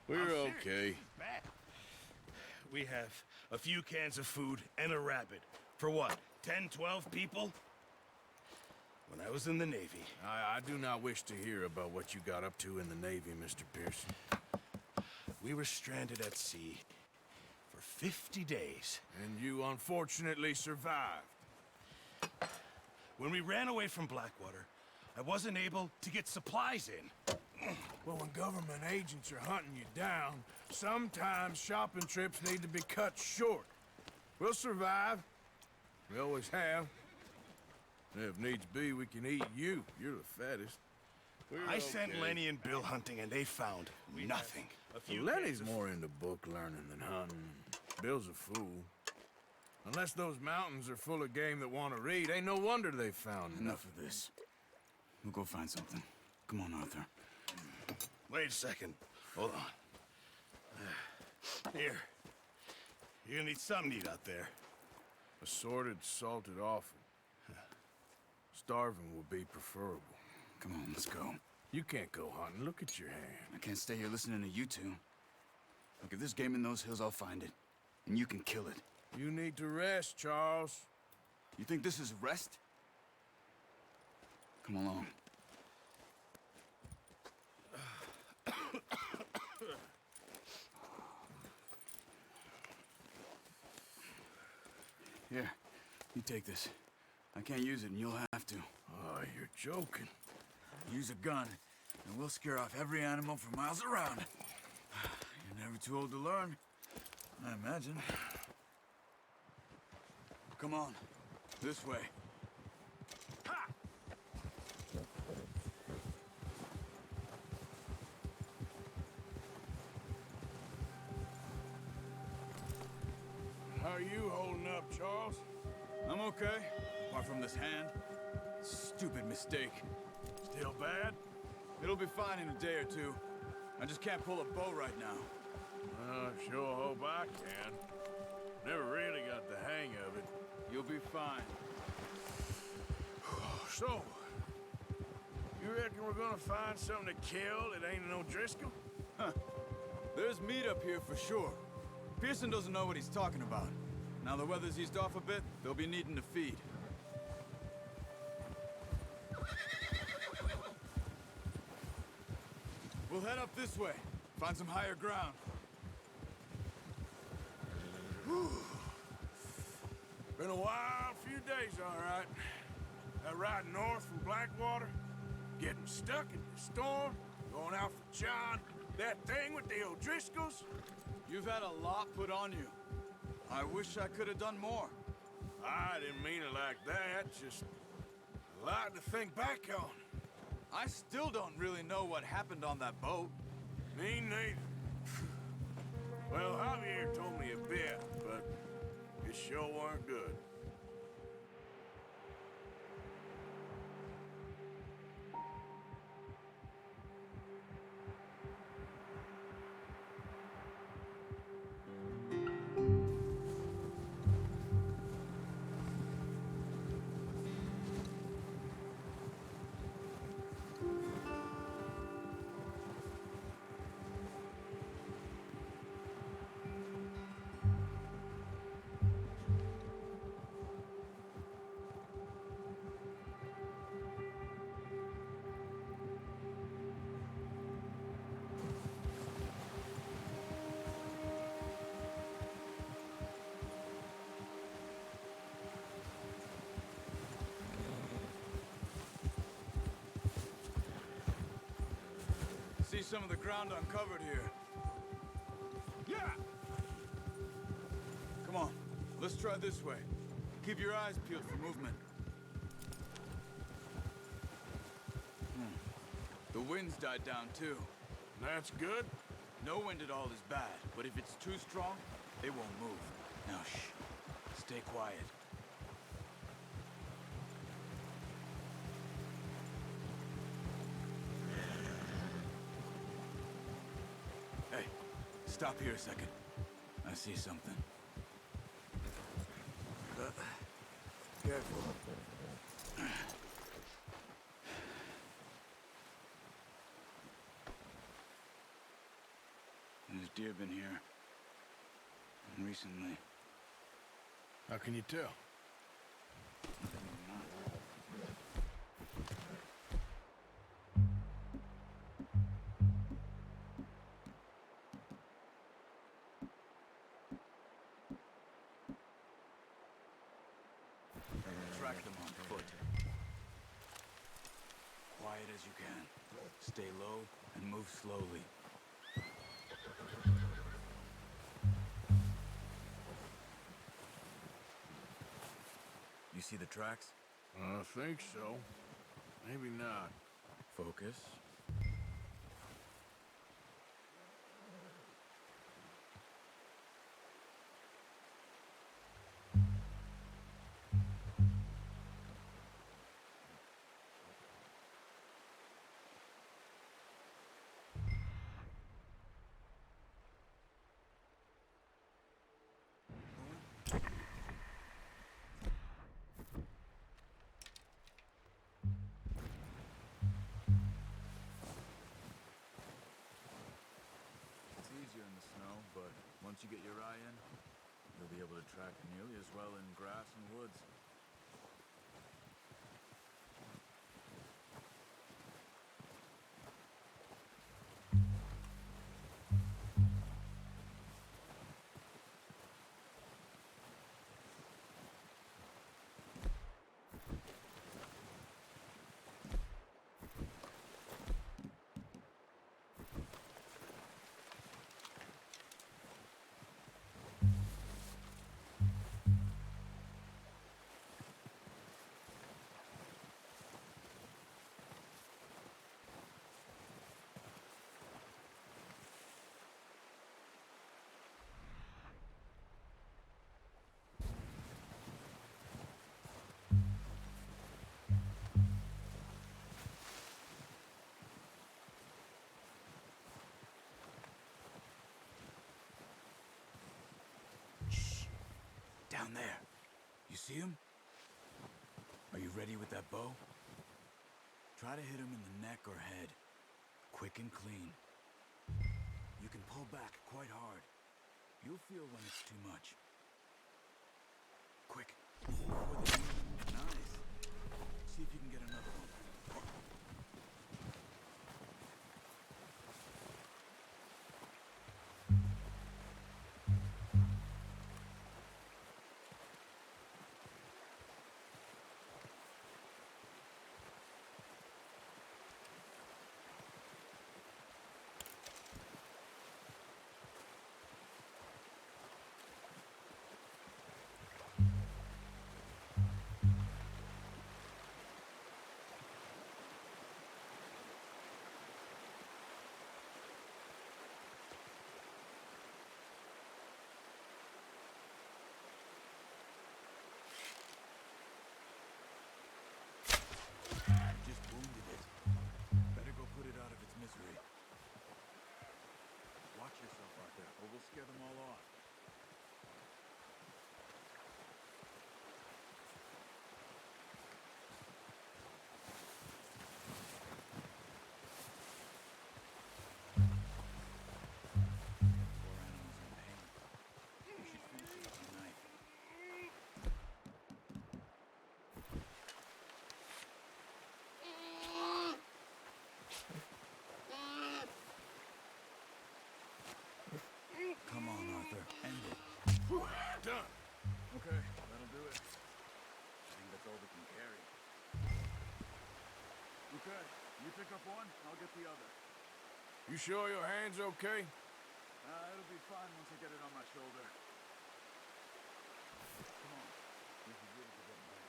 We're okay. We have a few cans of food and a rabbit. For what, 10, 12 people? When I was in the Navy. I do not wish to hear about what you got up to in the Navy, Mr. Pearson. We were stranded at sea for 50 days. And you unfortunately survived. When we ran away from Blackwater, I wasn't able to get supplies in. Well, when government agents are hunting you down, sometimes shopping trips need to be cut short. We'll survive. We always have. And if needs be, we can eat you. You're the fattest. I sent Lenny and Bill hunting, and they found nothing. Well, Lenny's more into book learning than hunting. Bill's a fool. Unless those mountains are full of game that want to read, ain't no wonder they found Enough of this. We'll go find something. Come on, Arthur. Wait a second. Hold on. Here. You're gonna need something to eat out there. Assorted, salted offal. Starving would be preferable. Come on, let's go. You can't go hunting. Look at your hand. I can't stay here listening to you two. Look, if there's game in those hills, I'll find it. And you can kill it. You need to rest, Charles. You think this is rest? Come along. Here, you take this. I can't use it, and you'll have to. Oh, you're joking. Use a gun, and we'll scare off every animal for miles around. You're never too old to learn, I imagine. Come on, this way. Ha! How are you holding up, Charles? I'm okay, apart from this hand. Stupid mistake. Still bad? It'll be fine in a day or two. I just can't pull a bow right now. I sure hope I can. Never really got the hang of it. You'll be fine. So, you reckon we're gonna find something to kill that ain't no Driscoll? Huh. There's meat up here for sure. Pearson doesn't know what he's talking about. Now the weather's eased off a bit, they'll be needing to feed. We'll head up this way. Find some higher ground. Whew. Been a wild few days, all right. That ride north from Blackwater, getting stuck in the storm, going out for John, that thing with the O'Driscolls. You've had a lot put on you. I wish I could have done more. I didn't mean it like that, just a lot to think back on. I still don't really know what happened on that boat. Me neither. Well, Javier told me a bit, but it sure weren't good. See some of the ground uncovered here. Yeah! Come on, let's try this way. Keep your eyes peeled for movement. The wind's died down too. That's good. No wind at all is bad, but if it's too strong, it won't move. Now shh, stay quiet. Hey, stop here a second. I see something. Careful. deer been here? And recently? How can you tell? Track them on foot. Quiet as you can. Stay low and move slowly. You see the tracks? I think so. Maybe not. Focus. In the snow, but once you get your eye in, you'll be able to track nearly as well in grass and woods. Down there. You see him? Are you ready with that bow? Try to hit him in the neck or head. Quick and clean. You can pull back quite hard. You'll feel when it's too much. Quick. Before they move. Nice. See if you can get another one. Just wounded it. Better go put it out of its misery. Watch yourself out there, or we'll scare them all off. Poor animals in pain. We should finish it with a knife. Come on, Arthur. End it. Done. Okay, that'll do it. I think that's all we can carry. Okay, you pick up one, I'll get the other. You sure your hand's okay? It'll be fine once I get it on my shoulder. Come on. This is really getting back.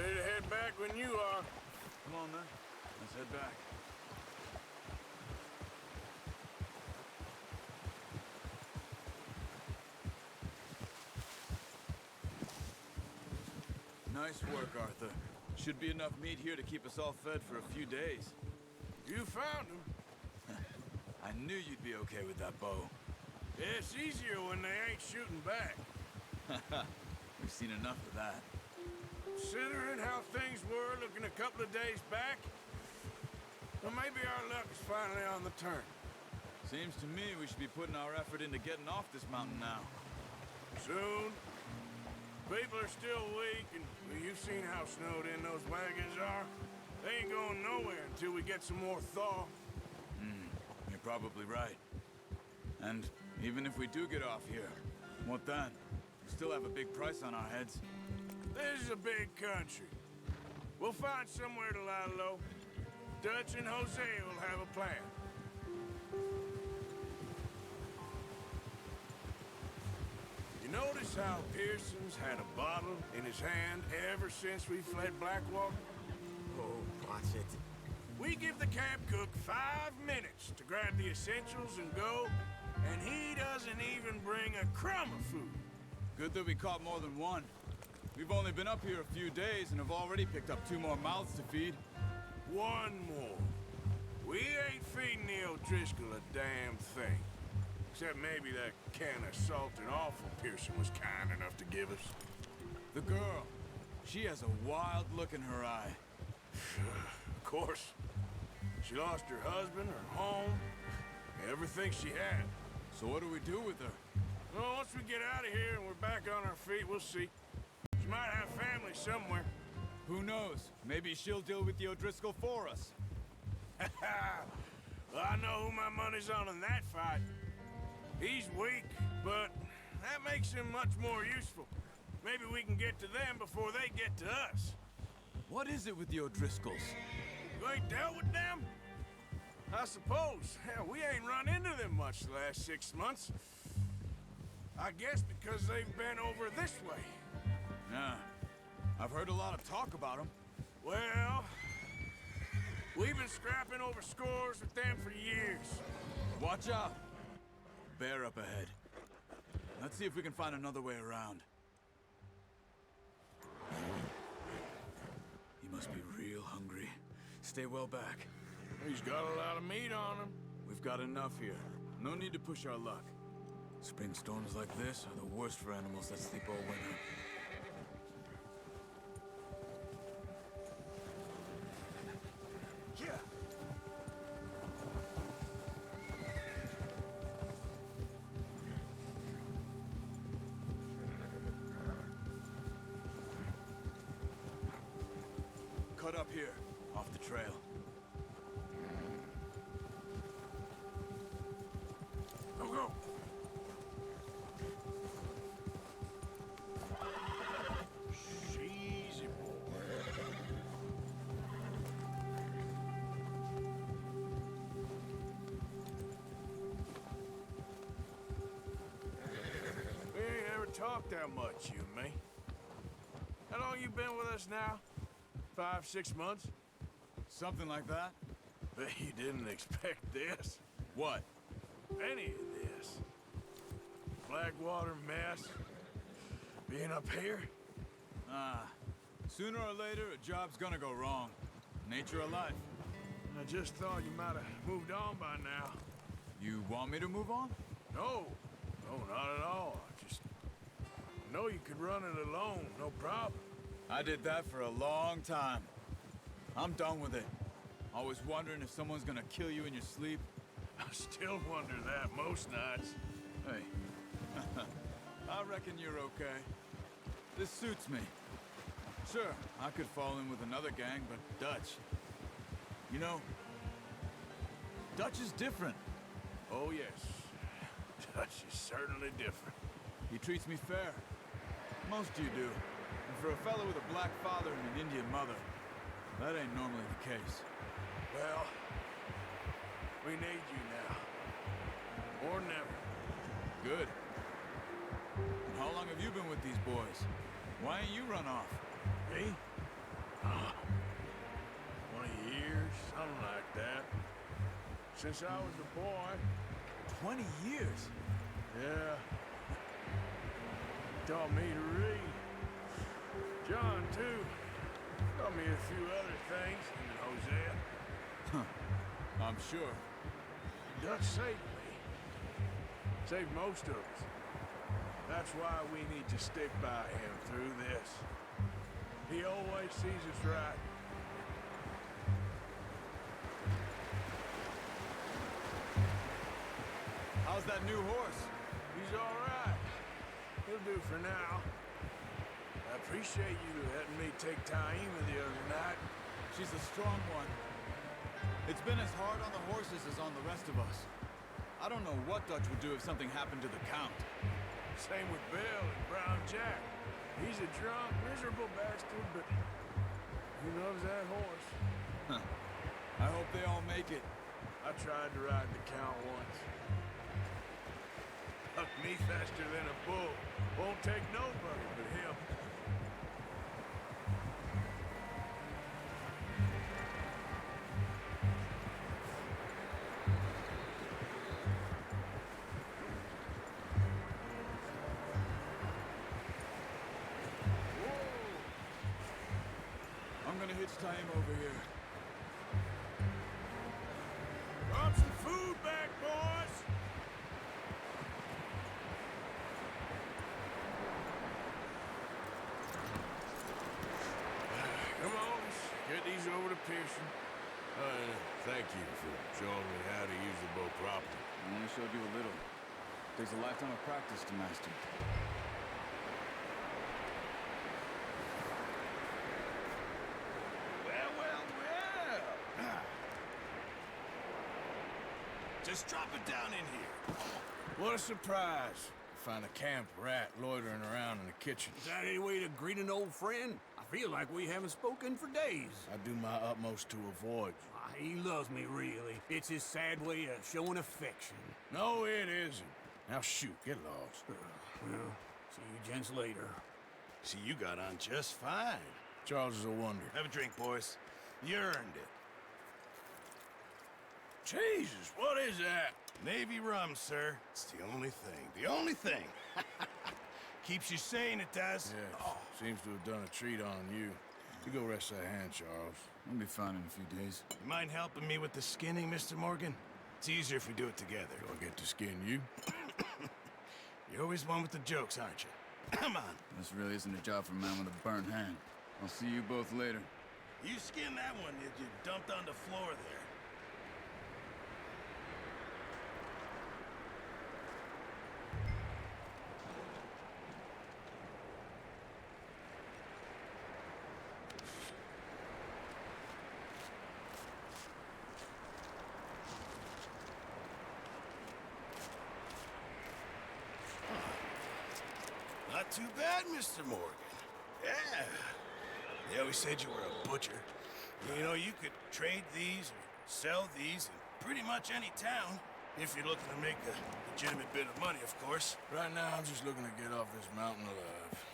Ready to head back when you are. Come on, then. Let's head back. Nice work, Arthur. Should be enough meat here to keep us all fed for a few days. You found him. I knew you'd be okay with that bow. Yeah, it's easier when they ain't shooting back. We've seen enough of that. Considering how things were looking a couple of days back, well, maybe our luck is finally on the turn. Seems to me we should be putting our effort into getting off this mountain now. Soon. People are still weak, and you've seen how snowed in those wagons are. They ain't going nowhere until we get some more thaw. You're probably right. And even if we do get off here, what then? We still have a big price on our heads. This is a big country. We'll find somewhere to lie low. Dutch and Jose will have a plan. You notice how Pearson's had a bottle in his hand ever since we fled Blackwater? Oh, watch it. We give the camp cook 5 minutes to grab the essentials and go, and he doesn't even bring a crumb of food. Good that we caught more than one. We've only been up here a few days and have already picked up 2 more mouths to feed. 1 more. We ain't feeding the O'Driscoll a damn thing. Except maybe that can of salt and offal Pearson was kind enough to give us. The girl. She has a wild look in her eye. Of course. She lost her husband, her home, everything she had. So what do we do with her? Well, once we get out of here and we're back on our feet, we'll see. She might have family somewhere. Who knows? Maybe she'll deal with the O'Driscoll for us. Well, I know who my money's on in that fight. He's weak, but that makes him much more useful. Maybe we can get to them before they get to us. What is it with the O'Driscolls? You ain't dealt with them? I suppose. Hell, we ain't run into them much the last 6 months. I guess because they've been over this way. Yeah. I've heard a lot of talk about them. Well, we've been scrapping over scores with them for years. Watch out! Bear up ahead. Let's see if we can find another way around. He must be real hungry. Stay well back. He's got a lot of meat on him. We've got enough here. No need to push our luck. Spring storms like this are the worst for animals that sleep all winter. Yeah. Cut up here, off the trail. Go, go. Easy, boy. We ain't ever talked that much, you and me. How long you been with us now? 5, 6 months? Something like that? Bet you didn't expect this. What? Any of this. Blackwater mess. Being up here. Sooner or later, a job's gonna go wrong. Nature of life. I just thought you might have moved on by now. You want me to move on? No. No, not at all. I just know you could run it alone, no problem. I did that for a long time. I'm done with it. Always wondering if someone's gonna kill you in your sleep. I still wonder that most nights. Hey, I reckon you're okay. This suits me. Sure, I could fall in with another gang, but Dutch... You know, Dutch is different. Oh, yes. Dutch is certainly different. He treats me fair. Most you do. And for a fellow with a black father and an Indian mother, that ain't normally the case. Well, we need you now. Or never. Good. And how long have you been with these boys? Why ain't you run off? Me? 20 years, something like that. Since I was a boy. 20 years? Yeah. Taught me to read. John, too. Taught me a few other things, and then Hosea. I'm sure. Dutch saved me. Saved most of us. That's why we need to stick by him through this. He always sees us right. How's that new horse? He's all right. He'll do for now. I appreciate you letting me take Taima the other night. She's a strong one. It's been as hard on the horses as on the rest of us. I don't know what Dutch would do if something happened to the Count. Same with Bill and Brown Jack. He's a drunk, miserable bastard, but he loves that horse. I hope they all make it. I tried to ride the Count once. Hucked me faster than a bull. Won't take nobody but him. I'm gonna hitch time over here. Drop some food back, boys! Come on, let's get these over to Pearson. Thank you for showing me how to use the bow properly. I only showed you a little. Takes a lifetime of practice to master. Well. Just drop it down in here. What a surprise. Find a camp rat loitering around in the kitchen. Is that any way to greet an old friend? I feel like we haven't spoken for days. I do my utmost to avoid you. He loves me, really. It's his sad way of showing affection. No, it isn't. Now shoot, get lost. Well, see you gents later. See, you got on just fine. Charles is a wonder. Have a drink, boys. You earned it. Jesus, what is that? Navy rum, sir. It's the only thing. The only thing. Keeps you sane, it does. Yeah, seems to have done a treat on you. You go rest that hand, Charles. I'll be fine in a few days. You mind helping me with the skinning, Mr. Morgan? It's easier if we do it together. Do I get to skin you? You're always one with the jokes, aren't you? Come on. This really isn't a job for a man with a burnt hand. I'll see you both later. You skinned that one that you dumped on the floor there. Not too bad, Mr. Morgan. Yeah. They always said you were a butcher. You know, you could trade these or sell these in pretty much any town, if you're looking to make a legitimate bit of money, of course. Right now, I'm just looking to get off this mountain alive.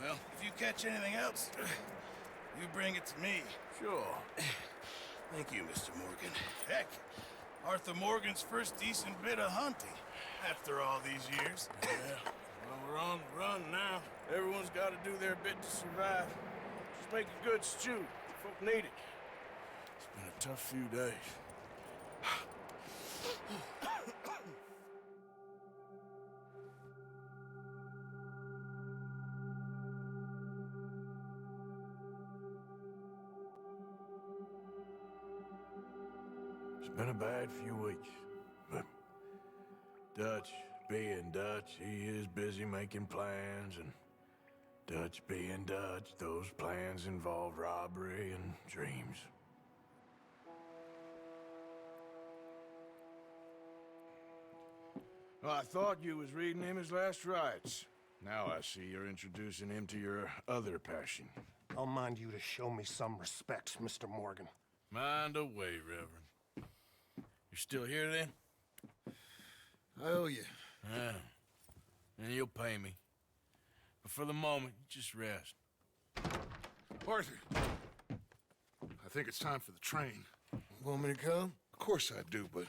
Well, if you catch anything else, you bring it to me. Sure. Thank you, Mr. Morgan. Heck, Arthur Morgan's first decent bit of hunting after all these years. Yeah. Well, we're on the run now. Everyone's got to do their bit to survive. Just make a good stew. Folk need it. It's been a tough few days. It's been a bad few weeks, but Dutch being Dutch, he is busy making plans, and Dutch being Dutch, those plans involve robbery and dreams. Well, I thought you was reading him his last rites. Now I see you're introducing him to your other passion. I'll mind you to show me some respect, Mr. Morgan. Mind away, Reverend. You're still here, then? I owe you. Yeah. And you'll pay me. But for the moment, just rest. Arthur, think it's time for the train. Want me to come? Of course I do, but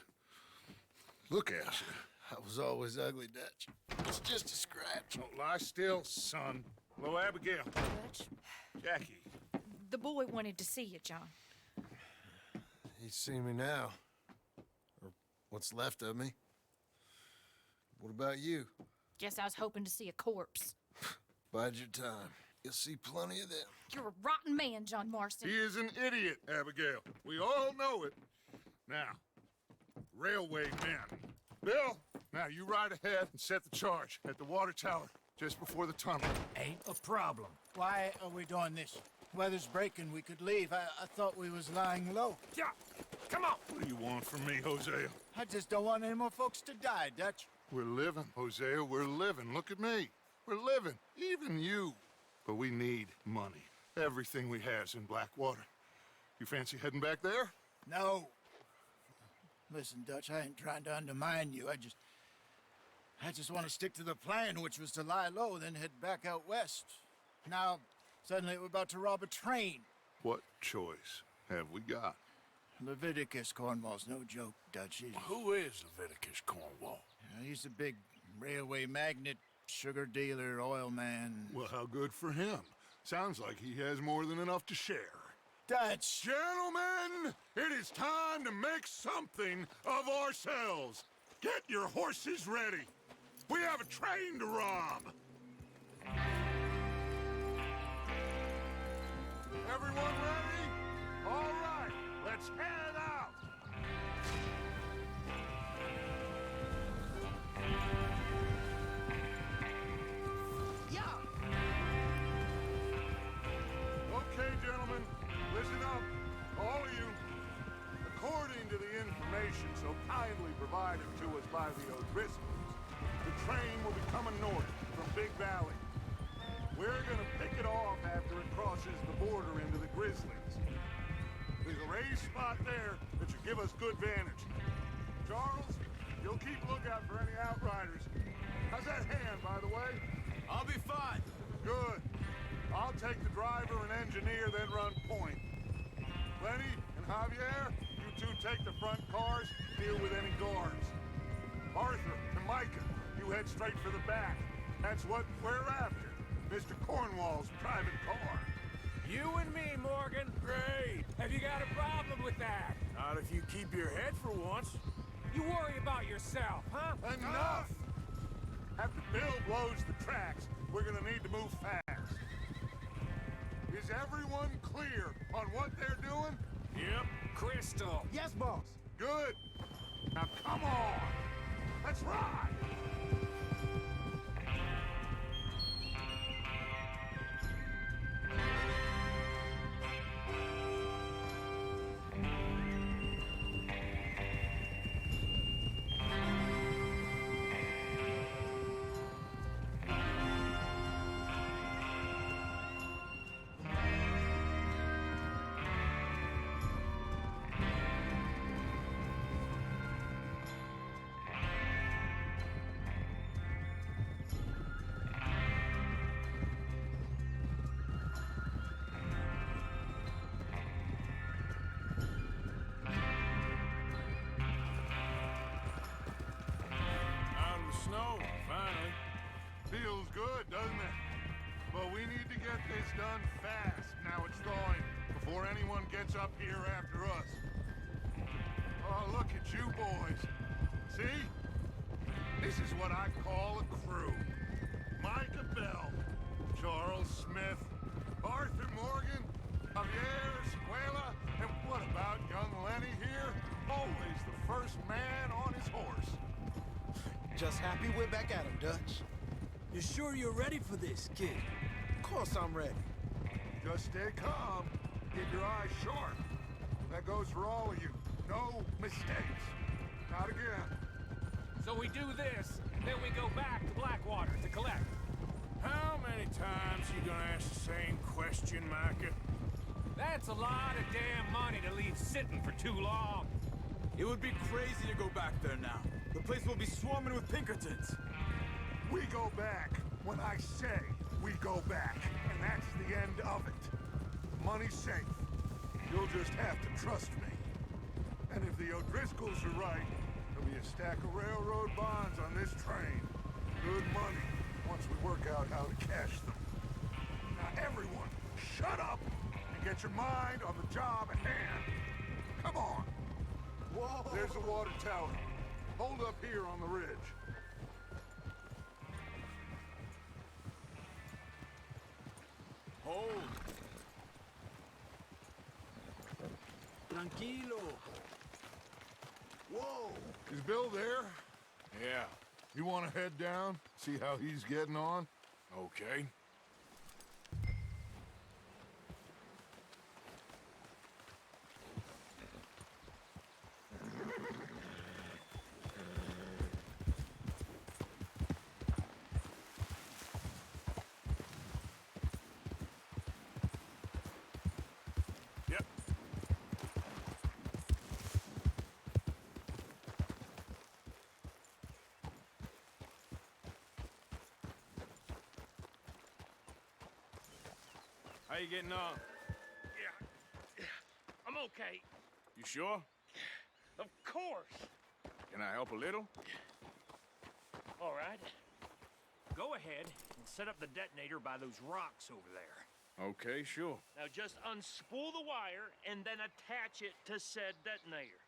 look at you. I was always ugly, Dutch. It's just a scratch. Don't lie still, son. Hello, Abigail. Dutch, Jackie. the boy wanted to see you, John. He's seen me now. Or what's left of me. What about you? Guess I was hoping to see a corpse. Bide your time. You'll see plenty of them. You're a rotten man, John Marston. He is an idiot, Abigail. We all know it. Now, railway men. Bill, now you ride ahead and set the charge at the water tower just before the tunnel. Ain't a problem. Why are we doing this? Weather's breaking. We could leave. I thought we was lying low. Yeah, come on. What do you want from me, Hosea? I just don't want any more folks to die, Dutch. We're living, Hosea. We're living. Look at me. We're living. Even you. But we need money. Everything we has in Blackwater. You fancy heading back there? No. Listen, Dutch, I ain't trying to undermine you. I just want to stick to the plan, which was to lie low, then head back out west. Now, suddenly we're about to rob a train. What choice have we got? Leviticus Cornwall's no joke, Dutch. Who is Leviticus Cornwall? He's a big railway magnate, sugar dealer, oil man. Well, how good for him. Sounds like he has more than enough to share. Dutch! Gentlemen, it is time to make something of ourselves. Get your horses ready. We have a train to rob. Everyone ready? All right, let's head out. Yeah! Okay, gentlemen, listen up, all of you. According to the information so kindly provided to us by the O'Driscolls, the train will be coming north from Big Valley. We're gonna pick it off after it crosses the border into the Grizzlies. There's a raised spot there that should give us good vantage. Charles, you'll keep lookout for any outriders. How's that hand, by the way? I'll be fine. Good. I'll take the driver and engineer, then run point. Lenny and Javier, you two take the front cars, deal with any guards. Arthur and Micah, you head straight for the back. That's what we're after. Mr. Cornwall's private car. You and me, Morgan. Great. Have you got a problem with that? Not if you keep your head for once. You worry about yourself, huh? Enough! After Bill blows the tracks, we're gonna need to move fast. Is everyone clear on what they're doing? Yep, crystal. Yes, boss. Good. Now come on. Let's ride. Snow, finally. Feels good, doesn't it? But we need to get this done fast. Now it's thawing, before anyone gets up here after us. Oh, look at you boys. See? This is what I call a crew. Micah Bell, Charles Smith, Arthur Morgan, Javier Escuela, and what about young Lenny here? Always the first man on his horse. Just happy we're back at him, Dutch. You sure you're ready for this, kid? Of course I'm ready. Just stay calm. Keep your eyes sharp. That goes for all of you. No mistakes. Not again. So we do this, then we go back to Blackwater to collect. How many times you gonna ask the same question, Micah? That's a lot of damn money to leave sitting for too long. It would be crazy to go back there now. The place will be swarming with Pinkertons. We go back when I say we go back. And that's the end of it. Money's safe. You'll just have to trust me. And if the O'Driscolls are right, there'll be a stack of railroad bonds on this train. Good money, once we work out how to cash them. Now everyone, shut up and get your mind on the job at hand. Come on. Whoa. There's the water tower. Hold up here on the ridge. Hold. Tranquilo. Whoa! Is Bill there? Yeah. You want to head down? See how he's getting on? Okay. Yep. How you getting on? Yeah, I'm okay. You sure? Of course. Can I help a little? All right. Go ahead and set up the detonator by those rocks over there. Okay, sure. Now just unspool the wire and then attach it to said detonator.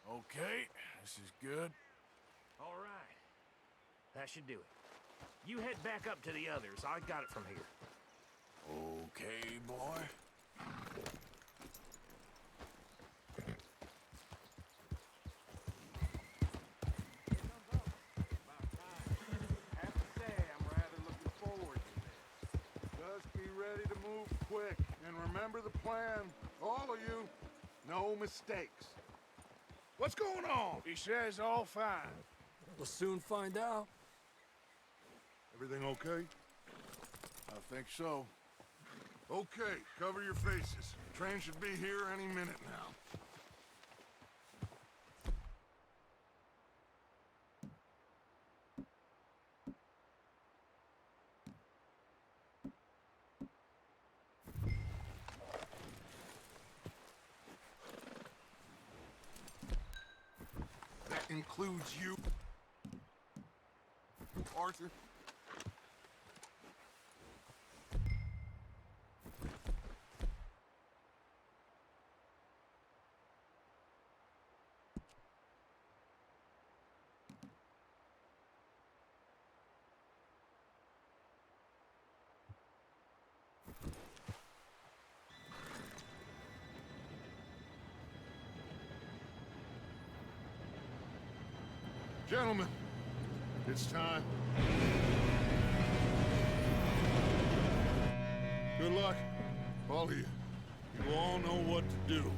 Okay, this is good. All right. That should do it. You head back up to the others. I got it from here. Okay, boy. Have to say, I'm rather looking forward to this. Just be ready to move quick, and remember the plan. All of you, no mistakes. What's going on? He says all fine. We'll soon find out. Everything okay? I think so. Okay, cover your faces. Train should be here any minute now. That includes you, Arthur. Gentlemen, it's time. Good luck, all of you. You all know what to do.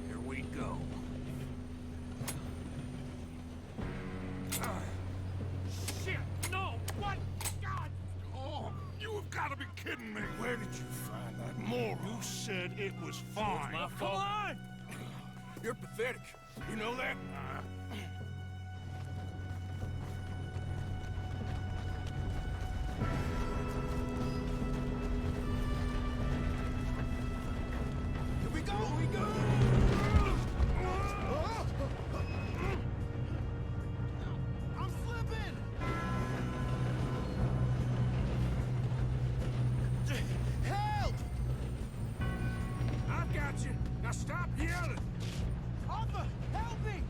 Here we go. Shit! No! What? God! Oh, you have got to be kidding me. Where did you find that moron? You said it was fine. My fault. Come on! You're pathetic. You know that? Here we go! Here we go! I'm slipping! Help! I've got you. Now stop yelling. Arthur, help me!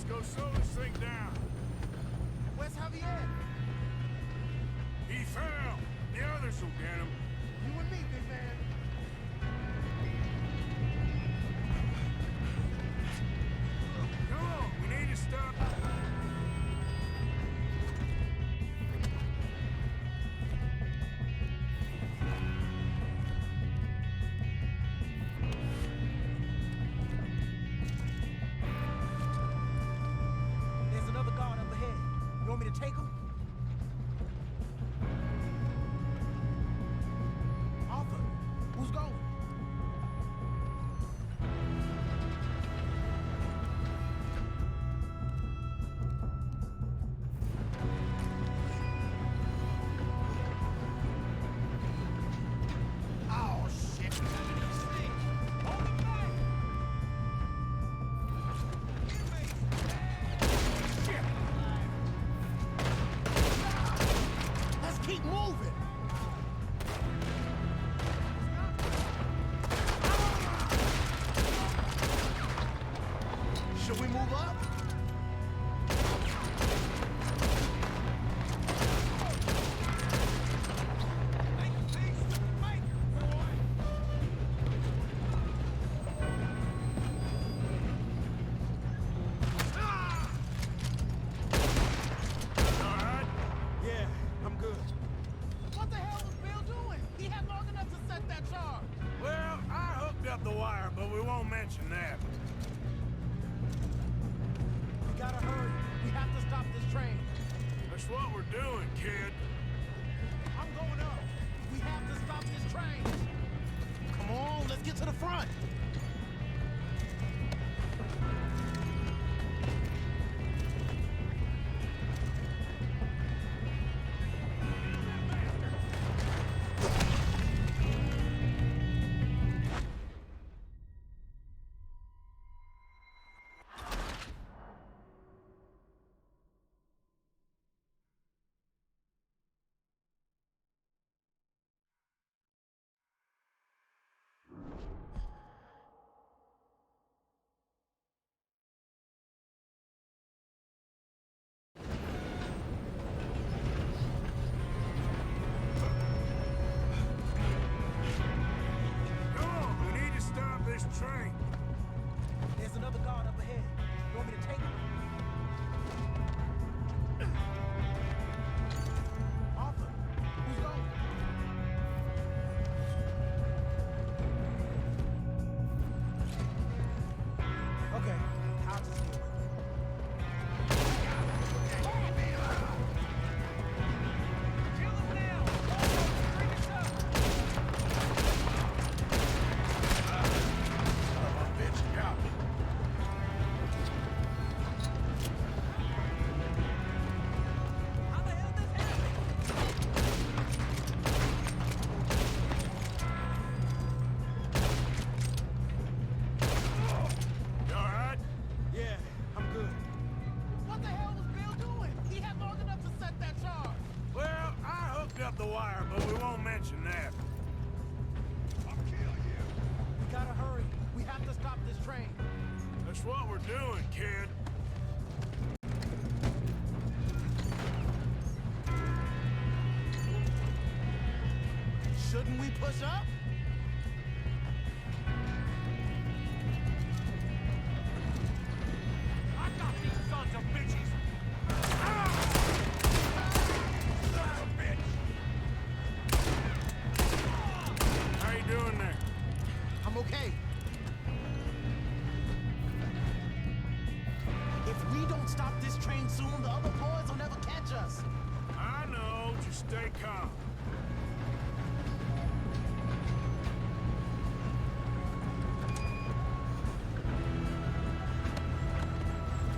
go slow this thing down. Where's Javier? He fell. The others will get him. You and me, big man. Come on, we need to stop. There's another guard up ahead. You want me to take him? Author, who's going? Oh, shit. Hold him back! Let's keep moving! Should we move up? Yeah, I'm good. What the hell was Bill doing? He had long enough to set that charge. Well, I hooked up the wire, but we won't mention that. We gotta hurry. We have to stop this train. That's what we're doing, kid. I'm going up. We have to stop this train. Come on, let's get to the front. Come on, we need to stop this train. There's another guard up ahead. You want me to take him? Arthur, who's going? Okay, I'll just deal with it. Kill him now! Bring us up! Bitch, got me. How the hell this happened? You all right? Yeah, I'm good. What the hell was Bill doing? He had long enough to set that charge. Well, I hooked up the wire, but we won't mention that. I'll kill you. We gotta hurry. We have to stop this train. That's what we're doing, kid. Shouldn't we push up? I got these sons of bitches! How you doing there? I'm okay. If we don't stop this train soon, the other boys will never catch us. I know, just stay calm.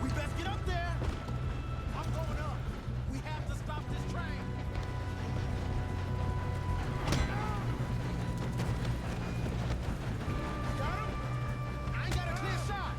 We best get up there. I'm going up. We have to stop this train. Got him? I ain't got a clear shot.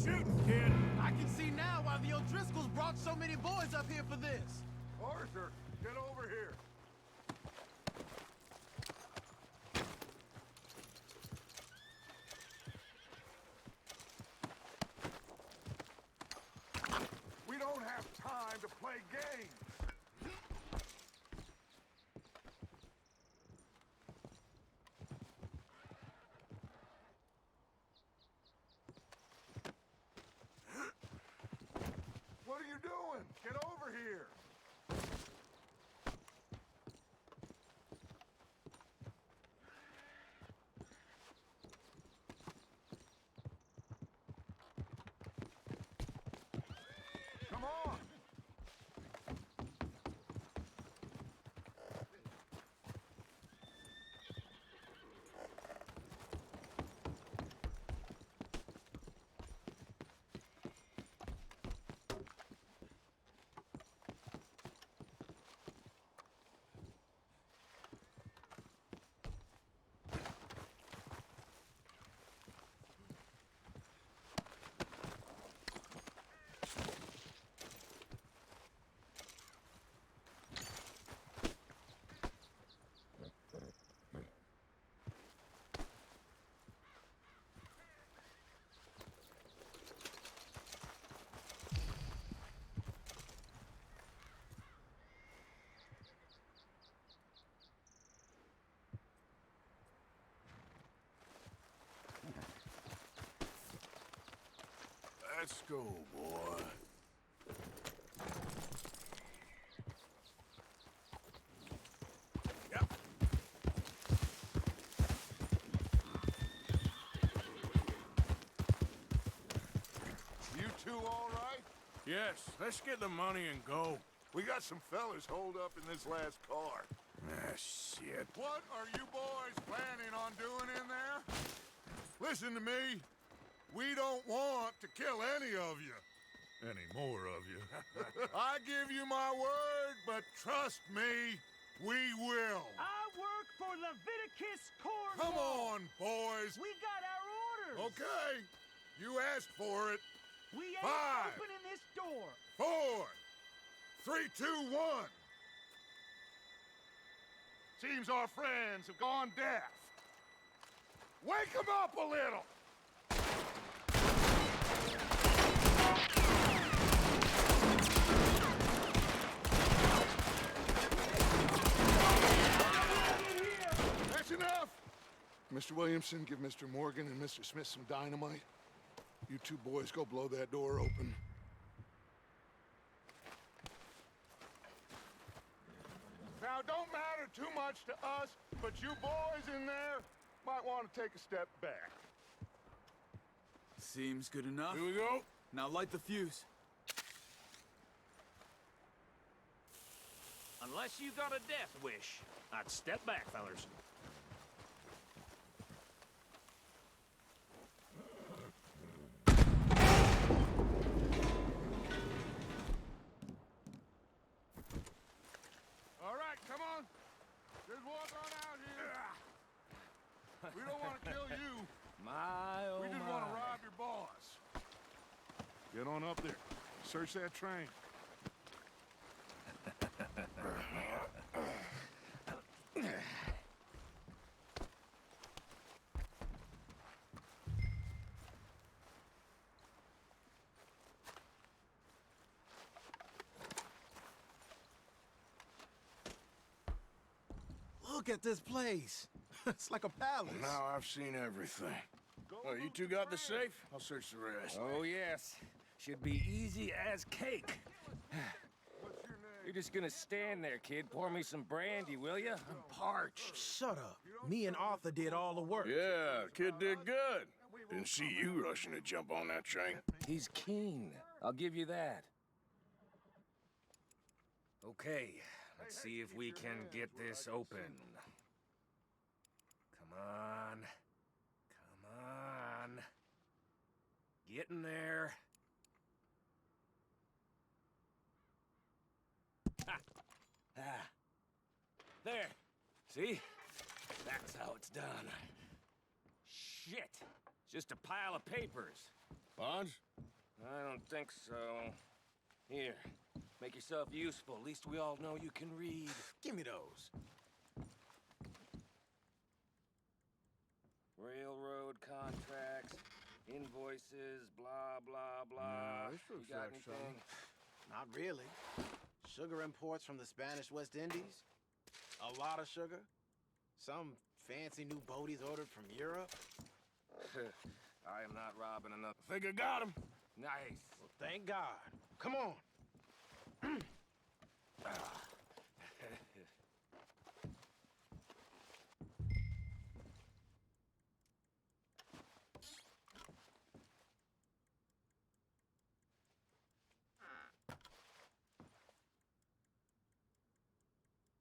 shooting, kid. I can see now why the O'Driscolls brought so many boys up here for this. Arthur, get over here. We don't have time to play games. What are you doing? Get over here. Come on. Let's go, boy. Yep. You two all right? Yes, let's get the money and go. We got some fellas holed up in this last car. Ah, shit. What are you boys planning on doing in there? Listen to me. We don't want to kill any of you. Any more of you. I give you my word, but trust me, we will. I work for Leviticus Corps. Come on, boys. We got our orders. Okay. You asked for it. We ain't 5, opening this door. 4, 3, 2, 1. Seems our friends have gone deaf. Wake them up a little. That's enough. Mr. Williamson, give Mr. Morgan and Mr. Smith some dynamite. You two boys go blow that door open. Now, it don't matter too much to us, but you boys in there might want to take a step back. Seems good enough. Here we go. Now light the fuse. Unless you got a death wish, I'd step back, fellers. All right, come on. Just walk on out here. We don't want to kill you. My, oh We just want to rob your boss. Get on up there. Search that train. Look at this place. It's like a palace. Now I've seen everything. Well, you two got the safe? I'll search the rest. Oh, yes. Should be easy as cake. What's your name? You're just gonna stand there, kid. Pour me some brandy, will you? I'm parched. Shut up. Me and Arthur did all the work. Yeah, kid did good. Didn't see you rushing to jump on that train. He's keen. I'll give you that. Okay, let's see if we can get this open. Come on. Come on. Get in there. Ha! Ah. There. See? That's how it's done. Shit. It's just a pile of papers. Bonds? I don't think so. Here, make yourself useful. At least we all know you can read. Give me those. Railroad contracts, invoices, blah, blah, blah. this You looks got like anything? Not really. Sugar imports from the Spanish West Indies. A lot of sugar. Some fancy new boaties ordered from Europe. I am not robbing another. I think I got him. Nice. Well, thank God. Come on.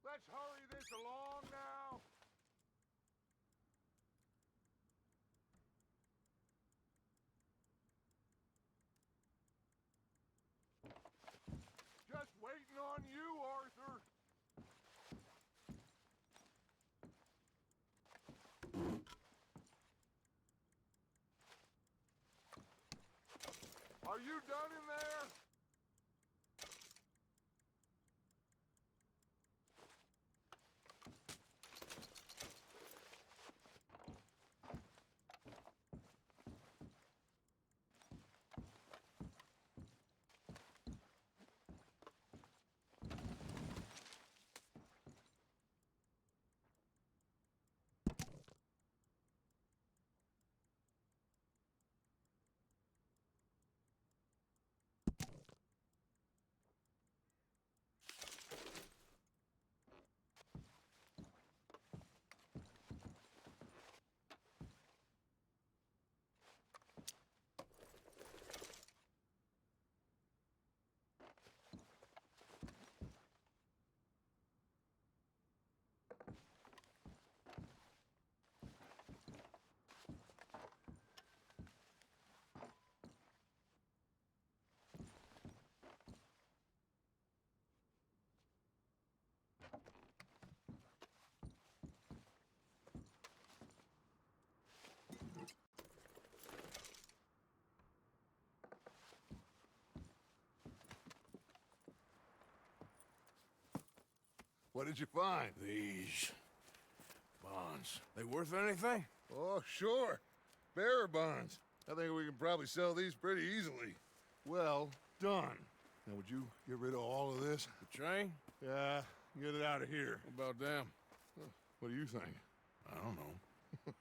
Let's hurry this along now. Just waiting on you, Arthur. Are you done in there? What did you find? These Bonds. They worth anything? Oh, sure. Bearer bonds. I think we can probably sell these pretty easily. Well done. Now, would you get rid of all of this? The train? Yeah, get it out of here. What about them? What do you think? I don't know.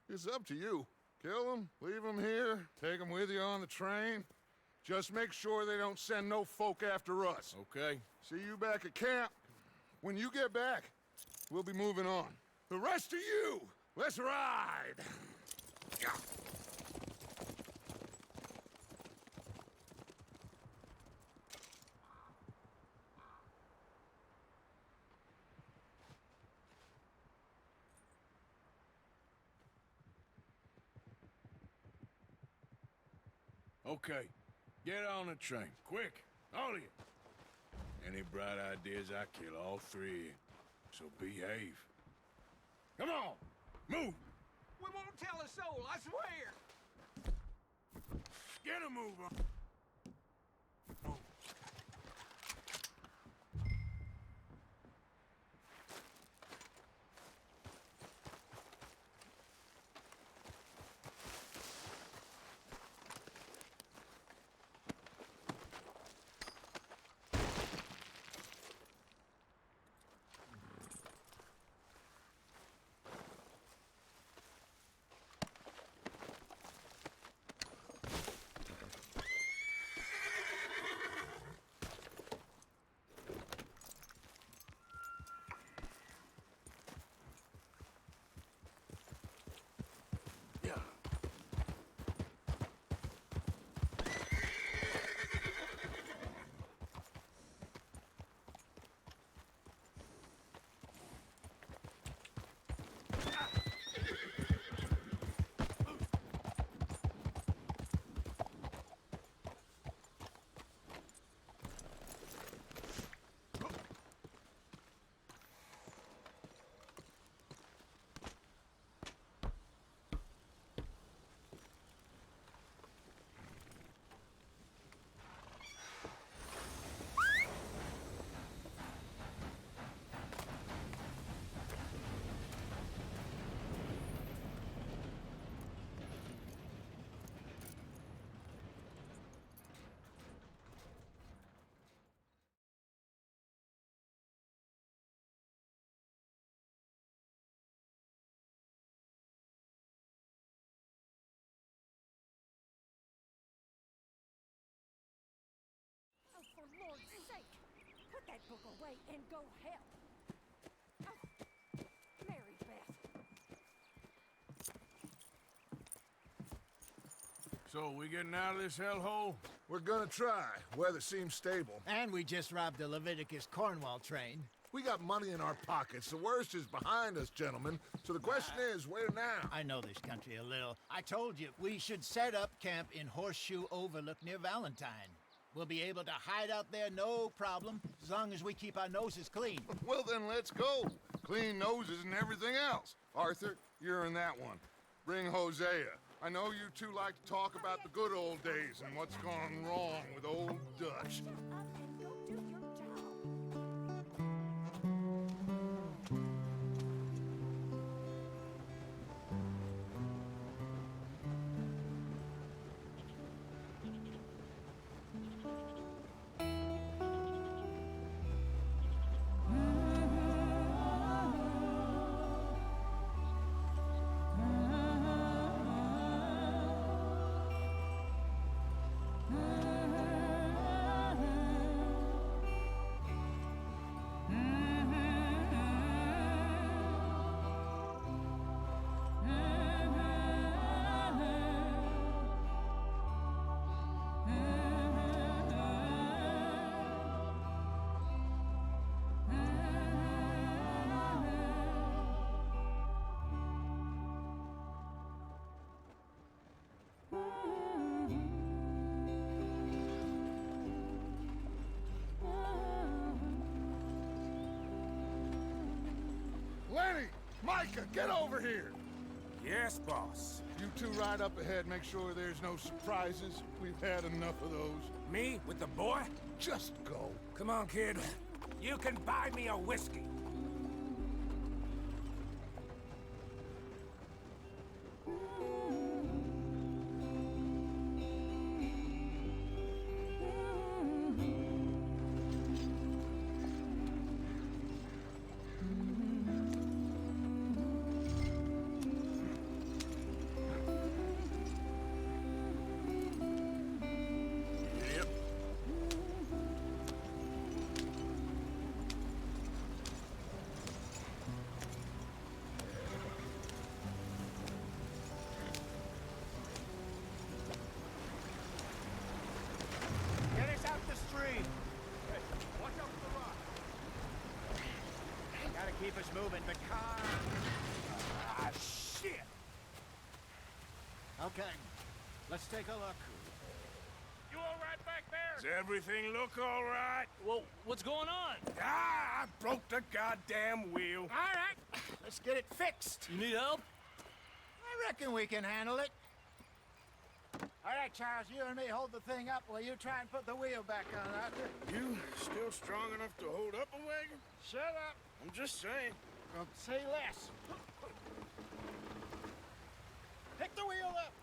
It's up to you. Kill them, leave them here, take them with you on the train. Just make sure they don't send no folk after us. Okay. See you back at camp. When you get back, we'll be moving on. The rest of you, let's ride! Okay. Get on the train. Quick. All of you. Any bright ideas, I kill all three of you. So behave. Come on! Move! We won't tell a soul, I swear! Get a move on! book away and go help. Oh, Mary Beth. So, we getting out of this hellhole? We're gonna try. Weather seems stable. And we just robbed the Leviticus Cornwall train. We got money in our pockets. The worst is behind us, gentlemen. So the question is, where now? I know this country a little. I told you, we should set up camp in Horseshoe Overlook near Valentine. We'll be able to hide out there, no problem, as long as we keep our noses clean. Well, then let's go. Clean noses and everything else. Arthur, you're in that one. Bring Hosea. I know you two like to talk about the good old days and what's gone wrong with old Dutch. Shut up and go do your job. Lenny! Micah, get over here! Yes, boss. You two ride up ahead, make sure there's no surprises. We've had enough of those. Me with the boy? Just go. Come on, kid. You can buy me a whiskey. Get us out the stream. Watch out for the rock. Gotta keep us moving, but Ah, shit! Okay, let's take a look. You all right back there? Does everything look all right? Well, what's going on? Ah, I broke the goddamn wheel. All right, let's get it fixed. You need help? I reckon we can handle it. All right, Charles, you and me hold the thing up while you try and put the wheel back on, Arthur. You still strong enough to hold up a wagon? Shut up. I'm just saying. Well, say less. Pick the wheel up.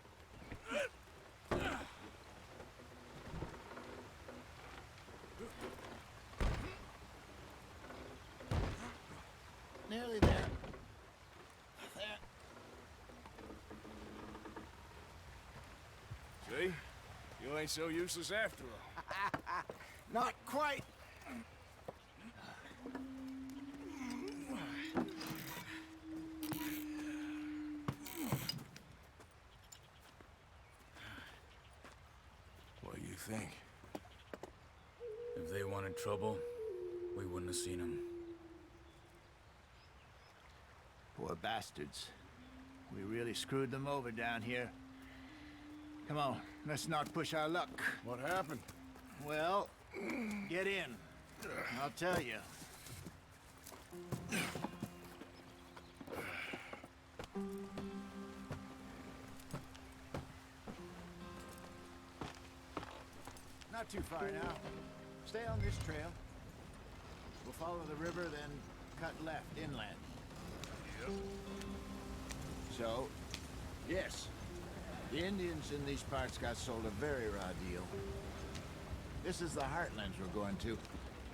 Nearly there. There. See? You ain't so useless after all. Not quite. What do you think? If they wanted trouble, we wouldn't have seen them. Poor bastards. We really screwed them over down here. Come on, let's not push our luck. What happened? Well, get in. I'll tell you. Not too far now. Stay on this trail. We'll follow the river, then cut left inland. Yep. So, yes, the Indians in these parts got sold a very raw deal. This is the heartlands we're going to.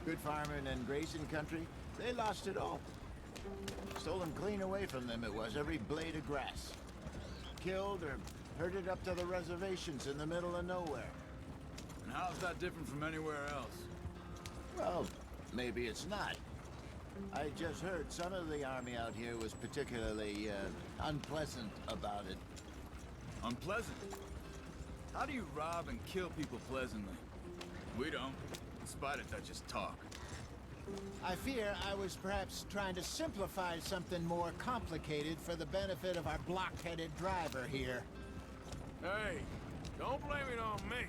Good farming and grazing country, they lost it all. Stolen clean away from them it was, every blade of grass. Killed or herded up to the reservations in the middle of nowhere. And how's that different from anywhere else? Well, maybe it's not. I just heard some of the army out here was particularly unpleasant about it. Unpleasant? How do you rob and kill people pleasantly? We don't, in spite of Dutch's talk. I fear I was perhaps trying to simplify something more complicated for the benefit of our block-headed driver here. Hey, don't blame it on me.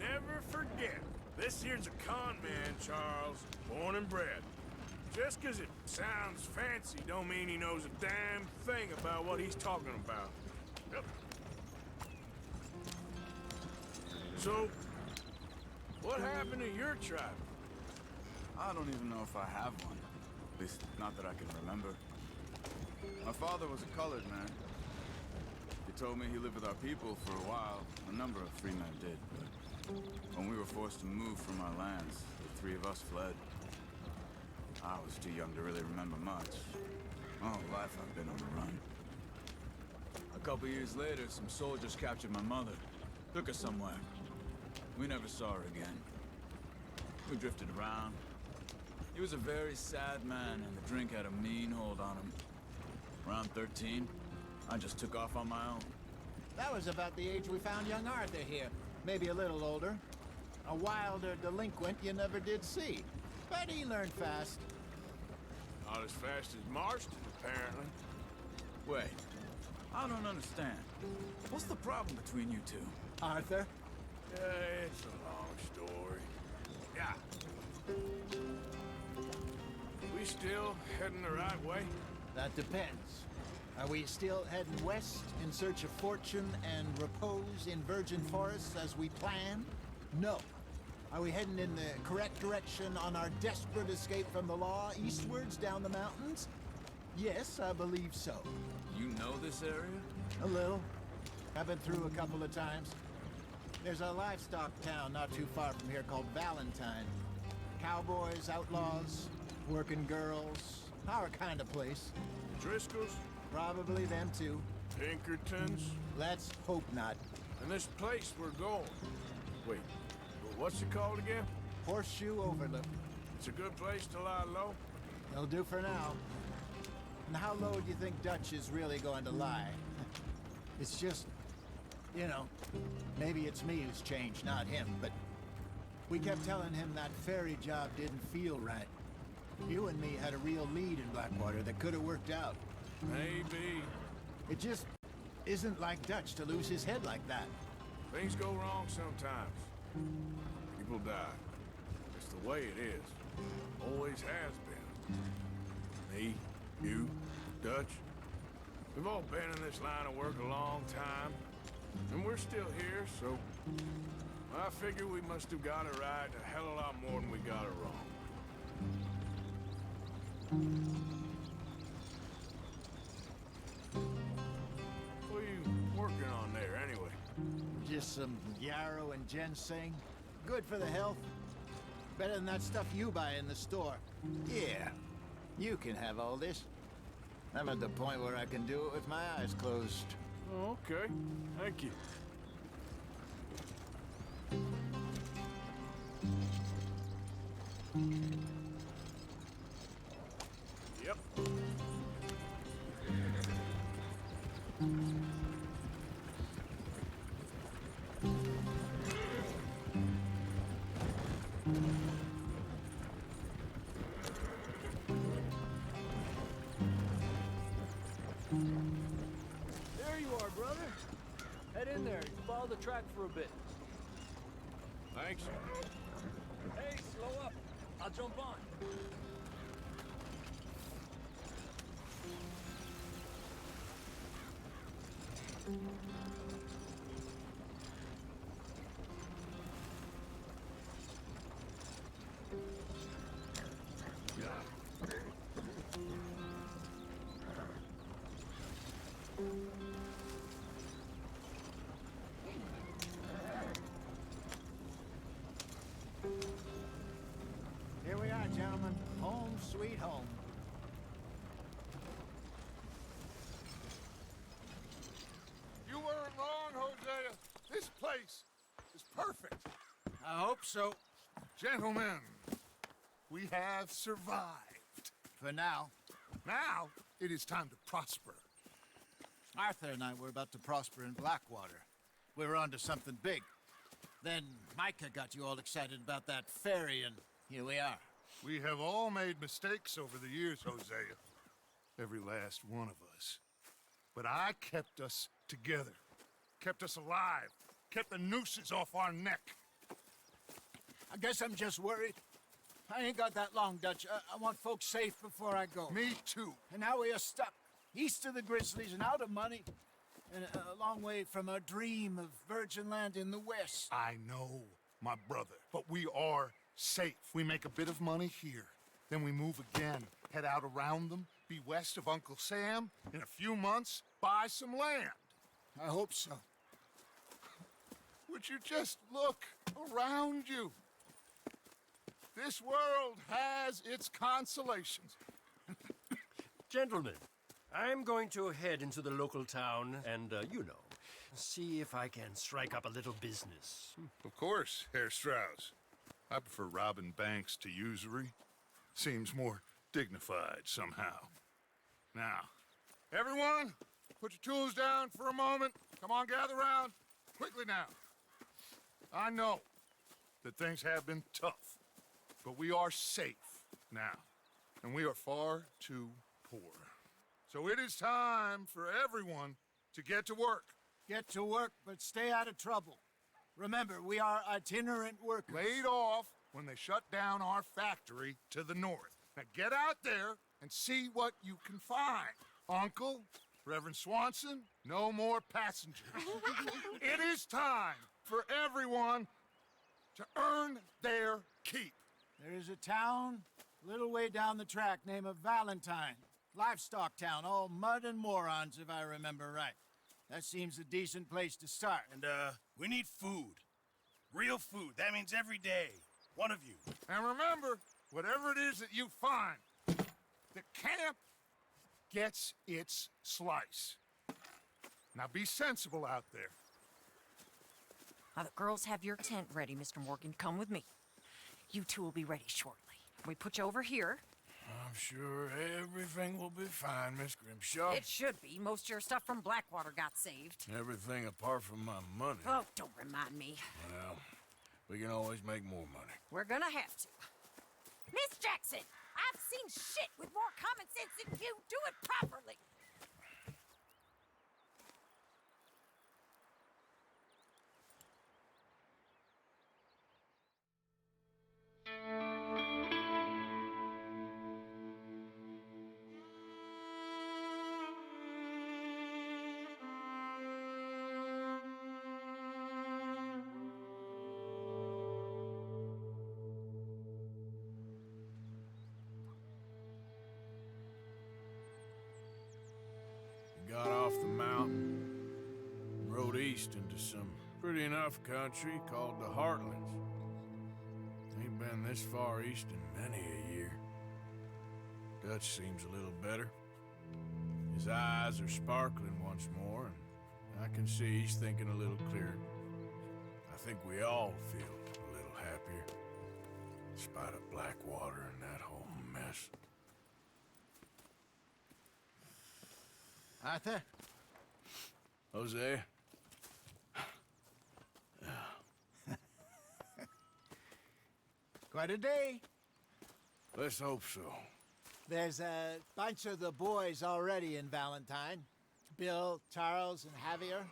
Never forget, this here's a con man, Charles, born and bred. Just 'cause it sounds fancy don't mean he knows a damn thing about what he's talking about. Yep. So, what happened to your tribe? I don't even know if I have one. At least, not that I can remember. My father was a colored man. He told me he lived with our people for a while. A number of free men did, but when we were forced to move from our lands, the three of us fled. I was too young to really remember much. All life I've been on the run. A couple years later, some soldiers captured my mother. Took her somewhere. We never saw her again. We drifted around. He was a very sad man, and the drink had a mean hold on him. Around 13, I just took off on my own. That was about the age we found young Arthur here. Maybe a little older. A wilder delinquent you never did see. But he learned fast. Not as fast as Marston, apparently. Wait, I don't understand. What's the problem between you two? Arthur? Yeah, it's a long story. Yeah. We still heading the right way? That depends. Are we still heading west in search of fortune and repose in virgin forests as we planned? No. Are we heading in the correct direction on our desperate escape from the law eastwards down the mountains? Yes, I believe so. You know this area? A little. I've been through a couple of times. There's a livestock town not too far from here called Valentine. Cowboys, outlaws, working girls, our kind of place. Driscoll's? Probably them too. Pinkertons? Let's hope not. And this place we're going. Wait, what's it called again? Horseshoe Overlook. It's a good place to lie low? It'll do for now. And how low do you think Dutch is really going to lie? It's just, you know, maybe it's me who's changed, not him, but we kept telling him that ferry job didn't feel right. You and me had a real lead in Blackwater that could have worked out. Maybe. It just isn't like Dutch to lose his head like that. Things go wrong sometimes. People die. It's the way it is. Always has been. Me, you, Dutch. We've all been in this line of work a long time. And we're still here, so I figure we must have got it right a hell of a lot more than we got it wrong. What are you working on there, anyway? Just some yarrow and ginseng. Good for the health. Better than that stuff you buy in the store. Yeah, you can have all this. I'm at the point where I can do it with my eyes closed. Oh, okay. Thank you. Yep. There you are, brother. Head in there and follow the track for a bit. Thanks. Hey, slow up. I'll jump on. Here we are, gentlemen. Home sweet home. You weren't wrong, Hosea. This place is perfect. I hope so. Gentlemen, We have survived. For now. Now, it is time to prosper. Arthur and I were about to prosper in Blackwater. We were onto something big. Then Micah got you all excited about that ferry, and here we are. We have all made mistakes over the years, Hosea. Every last one of us. But I kept us together. Kept us alive. Kept the nooses off our neck. I guess I'm just worried. I ain't got that long, Dutch. I want folks safe before I go. Me too. And now we are stuck. East of the Grizzlies and out of money. And a long way from our dream of virgin land in the west. I know, my brother. But we are safe. We make a bit of money here. Then we move again. Head out around them. Be west of Uncle Sam. In a few months, buy some land. I hope so. Would you just look around you? This world has its consolations. Gentlemen, I'm going to head into the local town and, see if I can strike up a little business. Of course, Herr Strauss. I prefer robbing banks to usury. Seems more dignified somehow. Now, everyone, put your tools down for a moment. Come on, gather round. Quickly now. I know that things have been tough, but we are safe now, and we are far too poor. So it is time for everyone to get to work. Get to work, but stay out of trouble. Remember, we are itinerant workers. Laid off when they shut down our factory to the north. Now get out there and see what you can find. Uncle, Reverend Swanson, no more passengers. It is time for everyone to earn their keep. There is a town a little way down the track named Valentine. Livestock town, all mud and morons, if I remember right. That seems a decent place to start. And, we need food. Real food. That means every day. One of you. And remember, whatever it is that you find, the camp gets its slice. Now be sensible out there. The girls have your tent ready, Mr. Morgan. Come with me. You two will be ready shortly. We put you over here. I'm sure everything will be fine, Miss Grimshaw. It should be. Most of your stuff from Blackwater got saved. Everything apart from my money. Oh, don't remind me. Well, we can always make more money. We're gonna have to. Miss Jackson, I've seen shit with more common sense than you. Do it properly. Got off the mountain and rode east into some pretty enough country called the Heartlands. Ain't been this far east in many a year. Dutch seems a little better. His eyes are sparkling once more, and I can see he's thinking a little clearer. I think we all feel a little happier, in spite of Blackwater and that whole mess. Arthur? Jose? Quite a day. Let's hope so. There's a bunch of the boys already in Valentine. Bill, Charles, and Javier.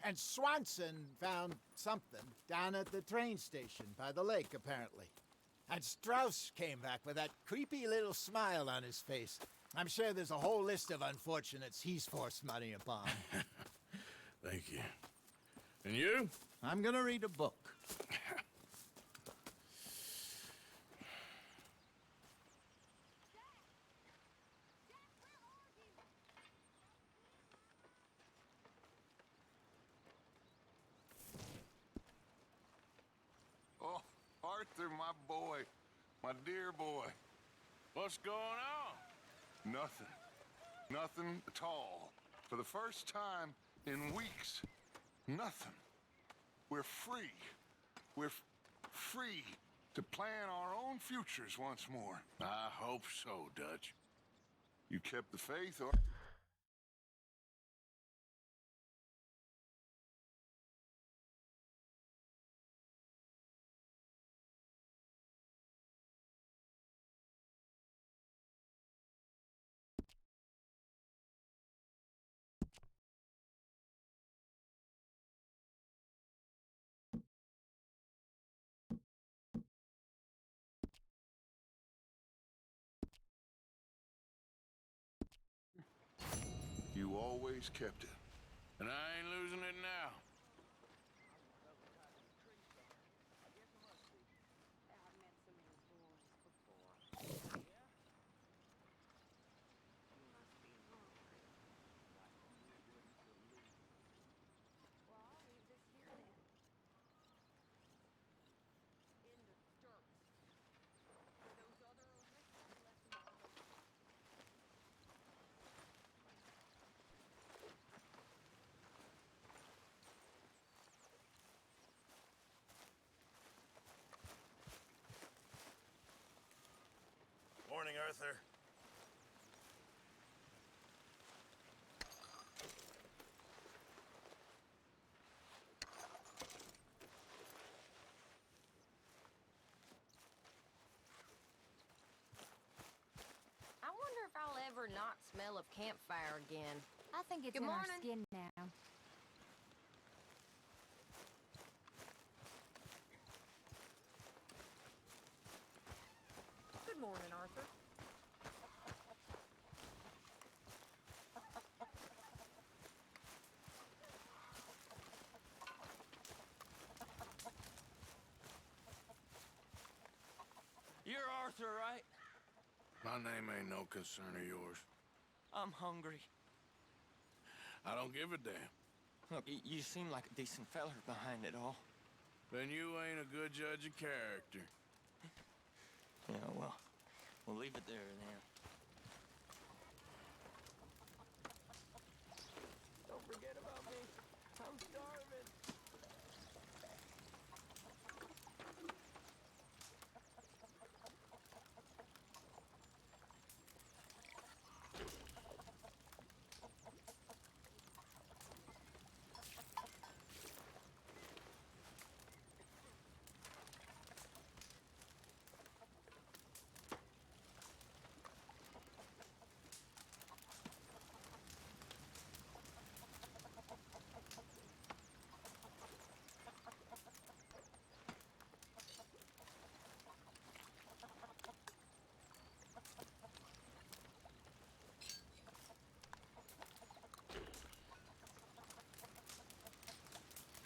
And Swanson found something down at the train station by the lake, apparently. And Strauss came back with that creepy little smile on his face. I'm sure there's a whole list of unfortunates he's forced money upon. Thank you. And you? I'm gonna read a book. Oh, Arthur, my boy. My dear boy. What's going on? Nothing. Nothing at all. For the first time in weeks, nothing. We're free. We're free To plan our own futures once more. I hope so, Dutch. You kept the faith, or... You always kept it. And I ain't losing it now. Morning, Arthur. I wonder if I'll ever not smell of campfire again. I think it's Good in our morning. skin now. Good morning, Arthur. You're Arthur, right? My name ain't no concern of yours. I'm hungry. I don't give a damn. Look, you seem like a decent feller behind it all. Then you ain't a good judge of character. Yeah, well, we'll leave it there then. Don't forget about me. I'm starving.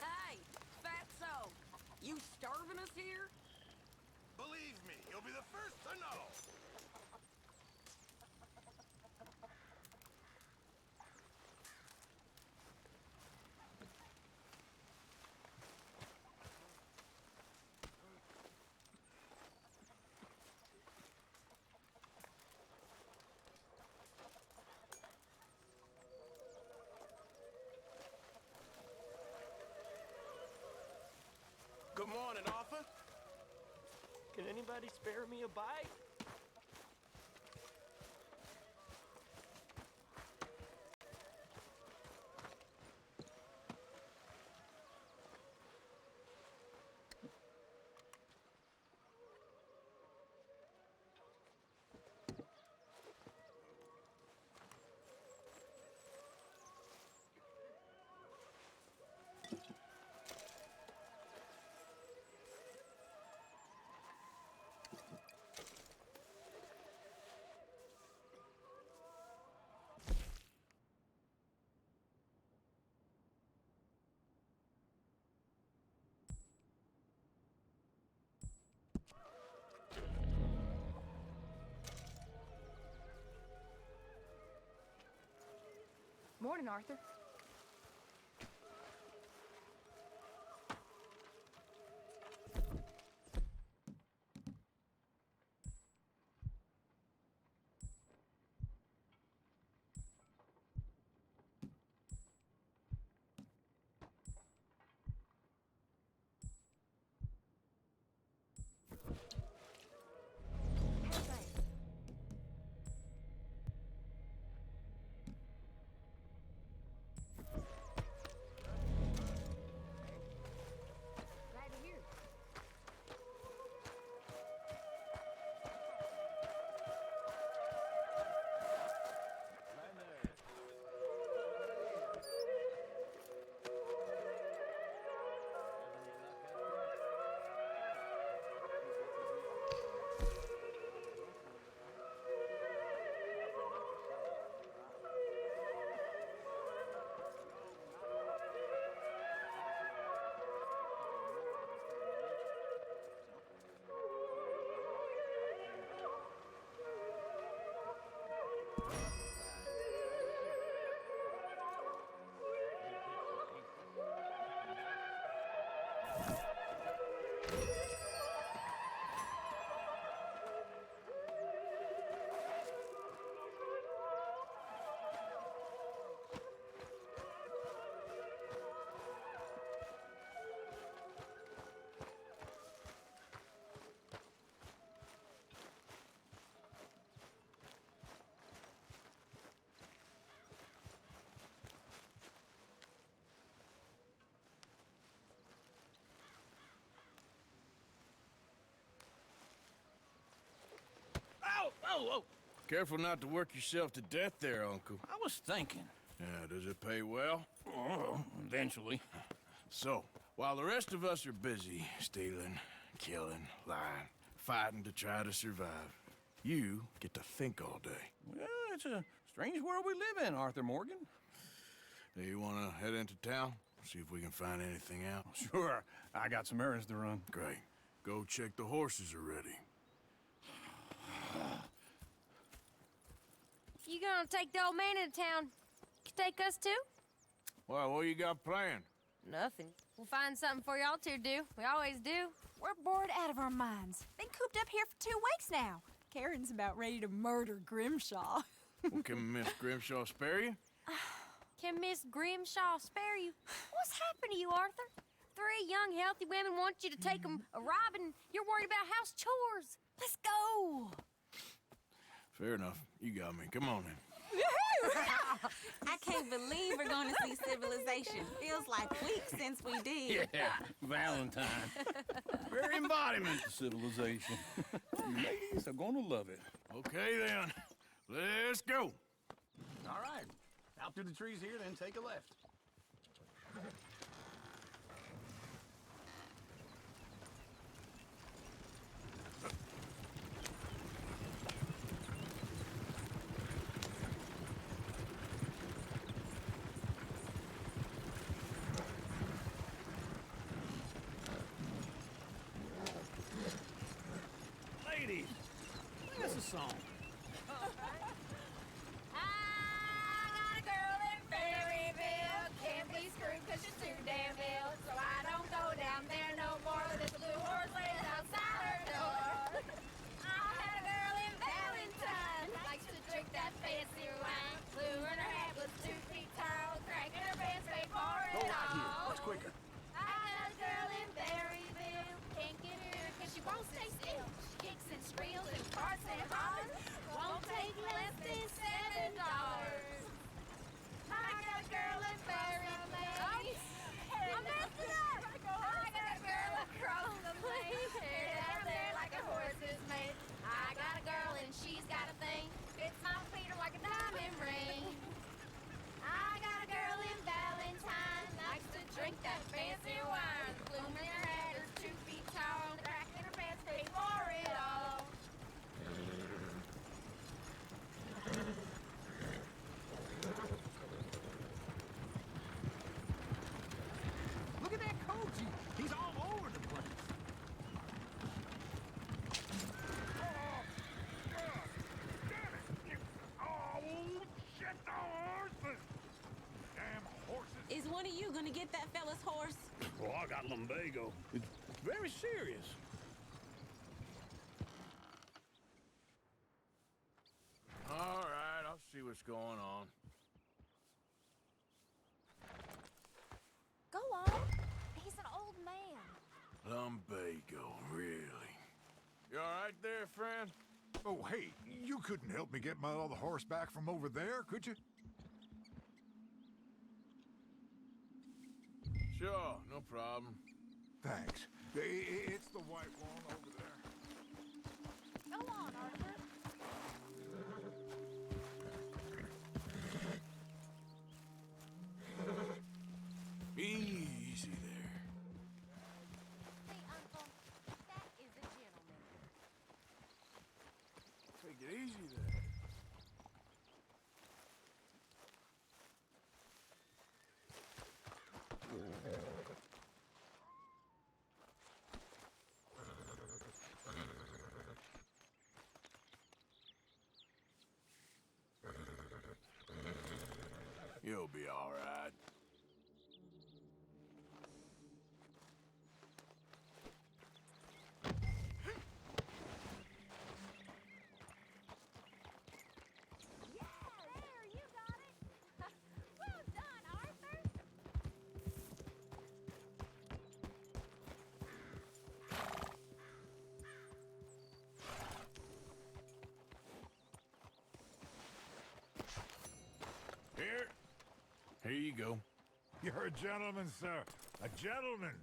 Hey, fatso! You starving us here? Believe me, you'll be the first to know. Good morning, Arthur. Can anybody spare me a bite? Morning, Arthur. Oh! Careful not to work yourself to death there, Uncle. I was thinking. Yeah, does it pay well? Oh, eventually. So, while the rest of us are busy stealing, killing, lying, fighting to try to survive, you get to think all day. Well, it's a strange world we live in, Arthur Morgan. Do you want to head into town? See if we can find anything out? Sure. I got some errands to run. Great. Go check the horses are ready. You gonna take the old man into town? You take us too? Well, what you got planned? Nothing. We'll find something for y'all two to do. We always do. We're bored out of our minds. Been cooped up here for 2 weeks now. Karen's about ready to murder Grimshaw. Well, can Miss Grimshaw spare you? Can Miss Grimshaw spare you? What's happened to you, Arthur? 3 young, healthy women want you to take them a robbing. You're worried about house chores. Let's go. Fair enough. You got me. Come on then. I can't believe we're going to see civilization. Feels like weeks since we did. Yeah, Valentine. Very embodiment of civilization. You ladies are going to love it. Okay then. Let's go. All right. Out through the trees here, then take a left. Ladies, sing us a song. He's all over the place. Is one of you gonna get that fella's horse? Oh, I got lumbago. It's very serious. All right, I'll see what's going on. Go on. He's an old man. Lumbago, really? You all right there, friend? Oh, hey, you couldn't help me get my other horse back from over there, could you? Sure, no problem. Thanks. It's the white one over there. Go on, Arthur. Easy there. Hey, Uncle, that is a gentleman. Take it easy there. You'll be all right. Here you go. You're a gentleman, sir. A gentleman.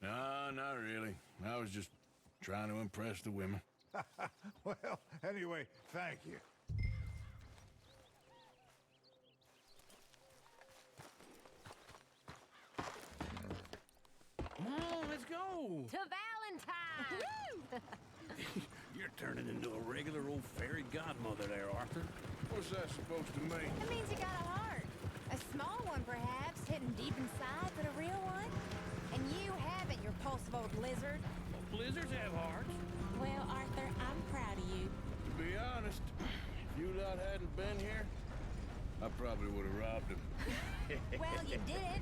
No, not really. I was just trying to impress the women. Well, anyway, thank you. Come on, let's go. To Valentine! You're turning into a regular old fairy godmother there, Arthur. What's that supposed to mean? It means you got a heart. A small one, perhaps, hidden deep inside, but a real one. And you haven't, you repulsive old lizard. Well, blizzards have hearts. Well, Arthur, I'm proud of you. To be honest, if you lot hadn't been here, I probably would have robbed him. Well, you did.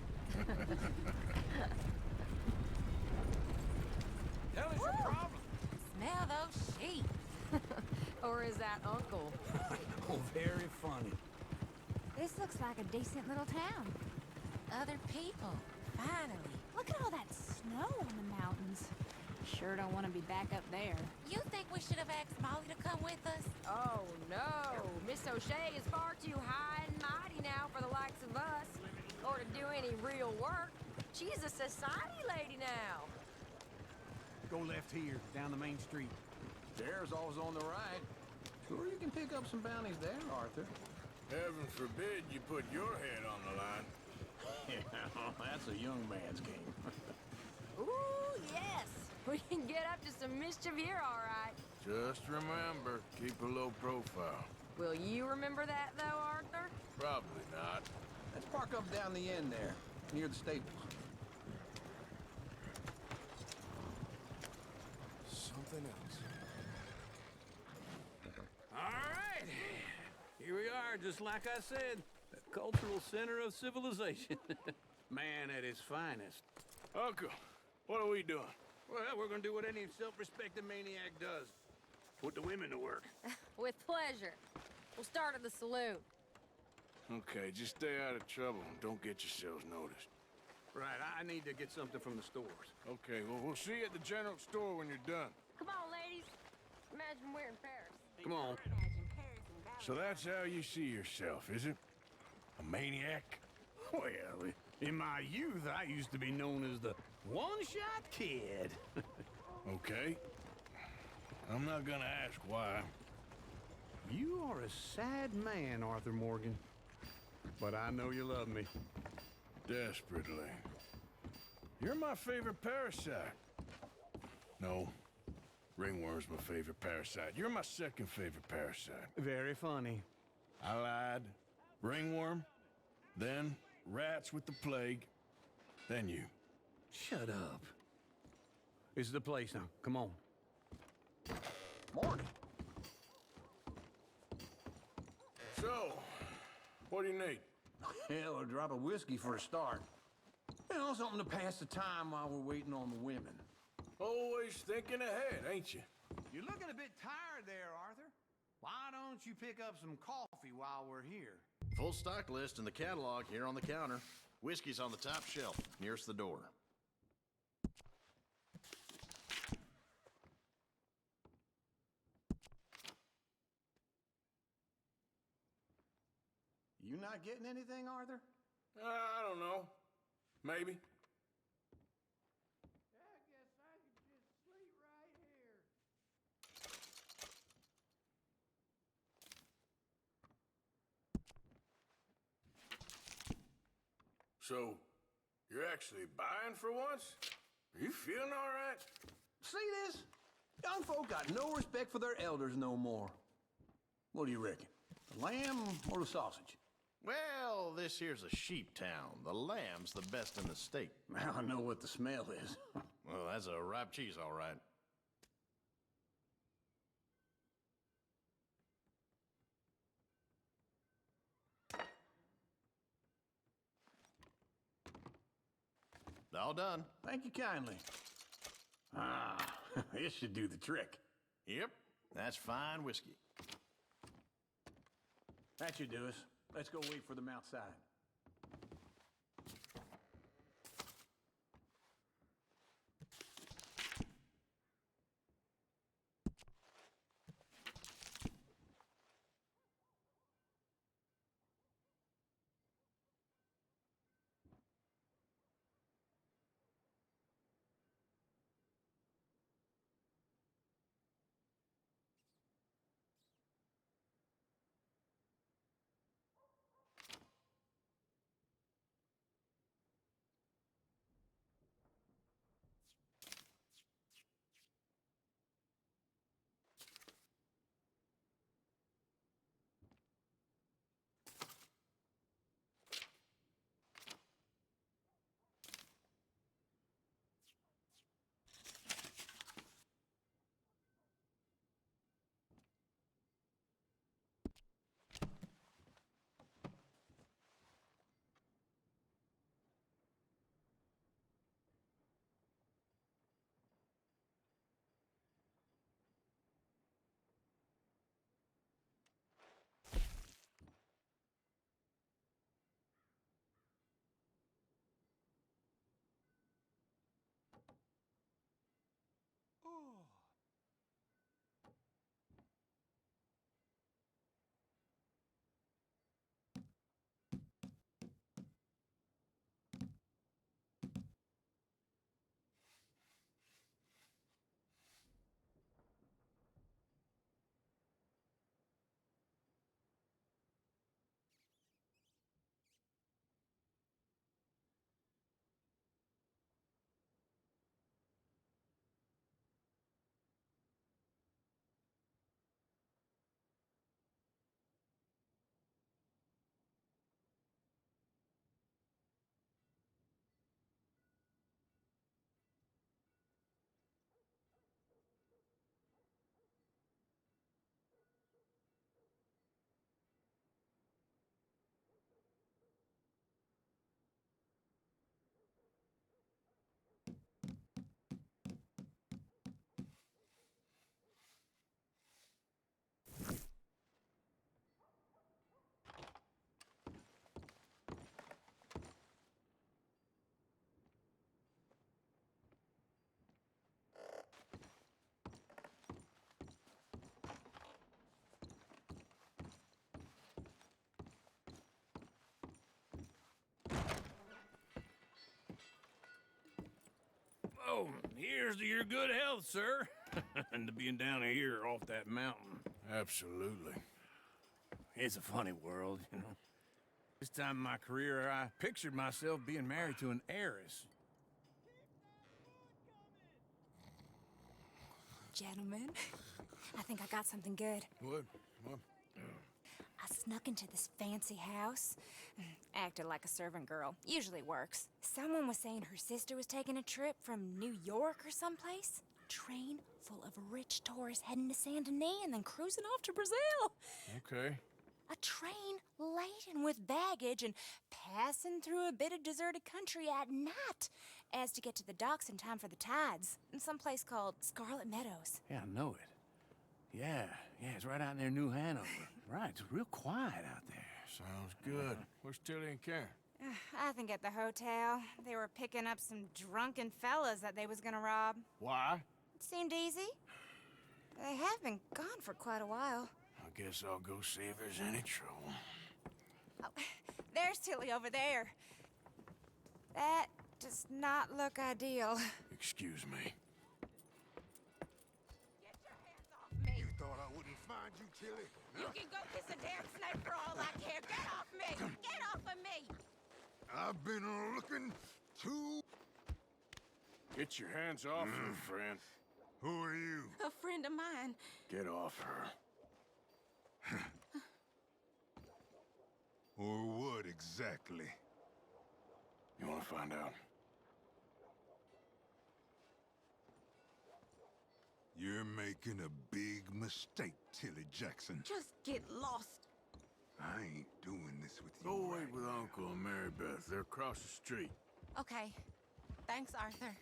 Hell is your problem? Smell those sheep. Or is that Uncle? Oh, very funny. This looks like a decent little town. Other people. Finally. Look at all that snow on the mountains. Sure don't want to be back up there. You think we should have asked Molly to come with us? Oh, no. Miss O'Shea is far too high and mighty now for the likes of us. Or to do any real work. She's a society lady now. Go left here, down the main street. There's always on the right. Sure, you can pick up some bounties there, Arthur. Heaven forbid you put your head on the line. Yeah, that's a young man's game. Ooh, yes. We can get up to some mischief here, all right. Just remember, keep a low profile. Will you remember that, though, Arthur? Probably not. Let's park up down the end there, near the stables. Something else. All right. Here we are, just like I said. The cultural center of civilization. Man at his finest. Uncle, what are we doing? Well, we're gonna do what any self-respecting maniac does. Put the women to work. With pleasure. We'll start at the saloon. Okay, just stay out of trouble and don't get yourselves noticed. Right, I need to get something from the stores. Okay, well, we'll see you at the general store when you're done. Come on, ladies. Imagine we're in Paris. Come on. So that's how you see yourself, is it? A maniac? Well, in my youth, I used to be known as the one-shot kid. Okay. I'm not gonna ask why. You are a sad man, Arthur Morgan. But I know you love me. Desperately. You're my favorite parasite. No. Ringworm's my favorite parasite. You're my second favorite parasite. Very funny. I lied. Ringworm, then rats with the plague, then you. Shut up. This is the place now. Come on. Morgan. So, what do you need? Hell, a drop of whiskey for a start. You know, something to pass the time while we're waiting on the women. Always thinking ahead, ain't you? You're looking a bit tired there, Arthur. Why don't you pick up some coffee while we're here? Full stock list in the catalog here on the counter. Whiskey's on the top shelf, nearest the door. You not getting anything, Arthur? I don't know. Maybe. I guess I could just sleep right here. So, you're actually buying for once? Are you feeling all right? See this? Young folk got no respect for their elders no more. What do you reckon? The lamb or the sausage? Well, this here's a sheep town. The lamb's the best in the state. Now I know what the smell is. Well, that's a ripe cheese, all right. All done. Thank you kindly. Ah, this should do the trick. Yep, that's fine whiskey. That should do us. Let's go wait for them outside. Oh, here's to your good health, sir. And to being down here off that mountain. Absolutely. It's a funny world, you know. This time in my career, I pictured myself being married to an heiress. Gentlemen, I think I got something good. What? I snuck into this fancy house, acted like a servant girl. Usually works. Someone was saying her sister was taking a trip from New York or someplace. A train full of rich tourists heading to Saint Denis and then cruising off to Brazil. Okay. A train laden with baggage and passing through a bit of deserted country at night as to get to the docks in time for the tides in some place called Scarlet Meadows. Yeah, I know it. Yeah, it's right out near New Hanover. Right, it's real quiet out there. Sounds good. Where's Tilly and Karen? I think at the hotel. They were picking up some drunken fellas that they was gonna rob. Why? It seemed easy. They have been gone for quite a while. I guess I'll go see if there's any trouble. Oh, there's Tilly over there. That does not look ideal. Excuse me. Get your hands off me! You thought I wouldn't find you, Tilly? You can go kiss a damn snake for all I care. Get off me! Get off of me! I've been looking to... Get your hands off her, friend. Who are you? A friend of mine. Get off her. Or what exactly? You want to find out? You're making a big mistake, Tilly Jackson. Just get lost. I ain't doing this with you. Go right wait with now. Uncle and Mary Beth. They're across the street. Okay. Thanks, Arthur.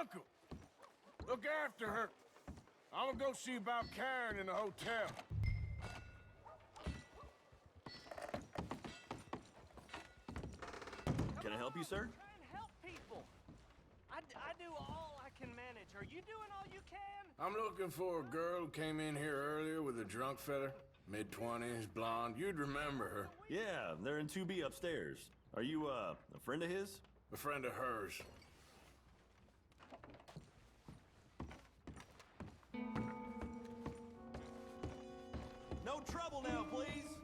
Uncle, look after her. I'm gonna go see about Karen in the hotel. Can I help you, sir? Try and help people. I do all I can manage. Are you doing all you can? I'm looking for a girl who came in here earlier with a drunk fella. Mid-20s, blonde. You'd remember her. Yeah, they're in 2B upstairs. Are you, a friend of his? A friend of hers. No trouble now, please.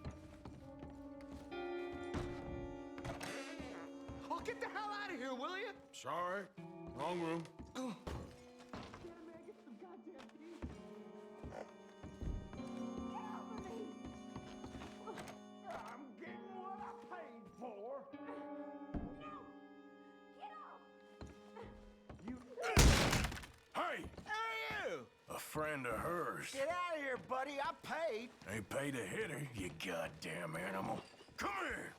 Oh, get the hell out of here, will you? Sorry. Wrong room. I'm getting what I paid for. Hey! Hey, you! A friend of hers. Get out of here, buddy. I paid. Ain't paid to hit her, you goddamn animal. Come here!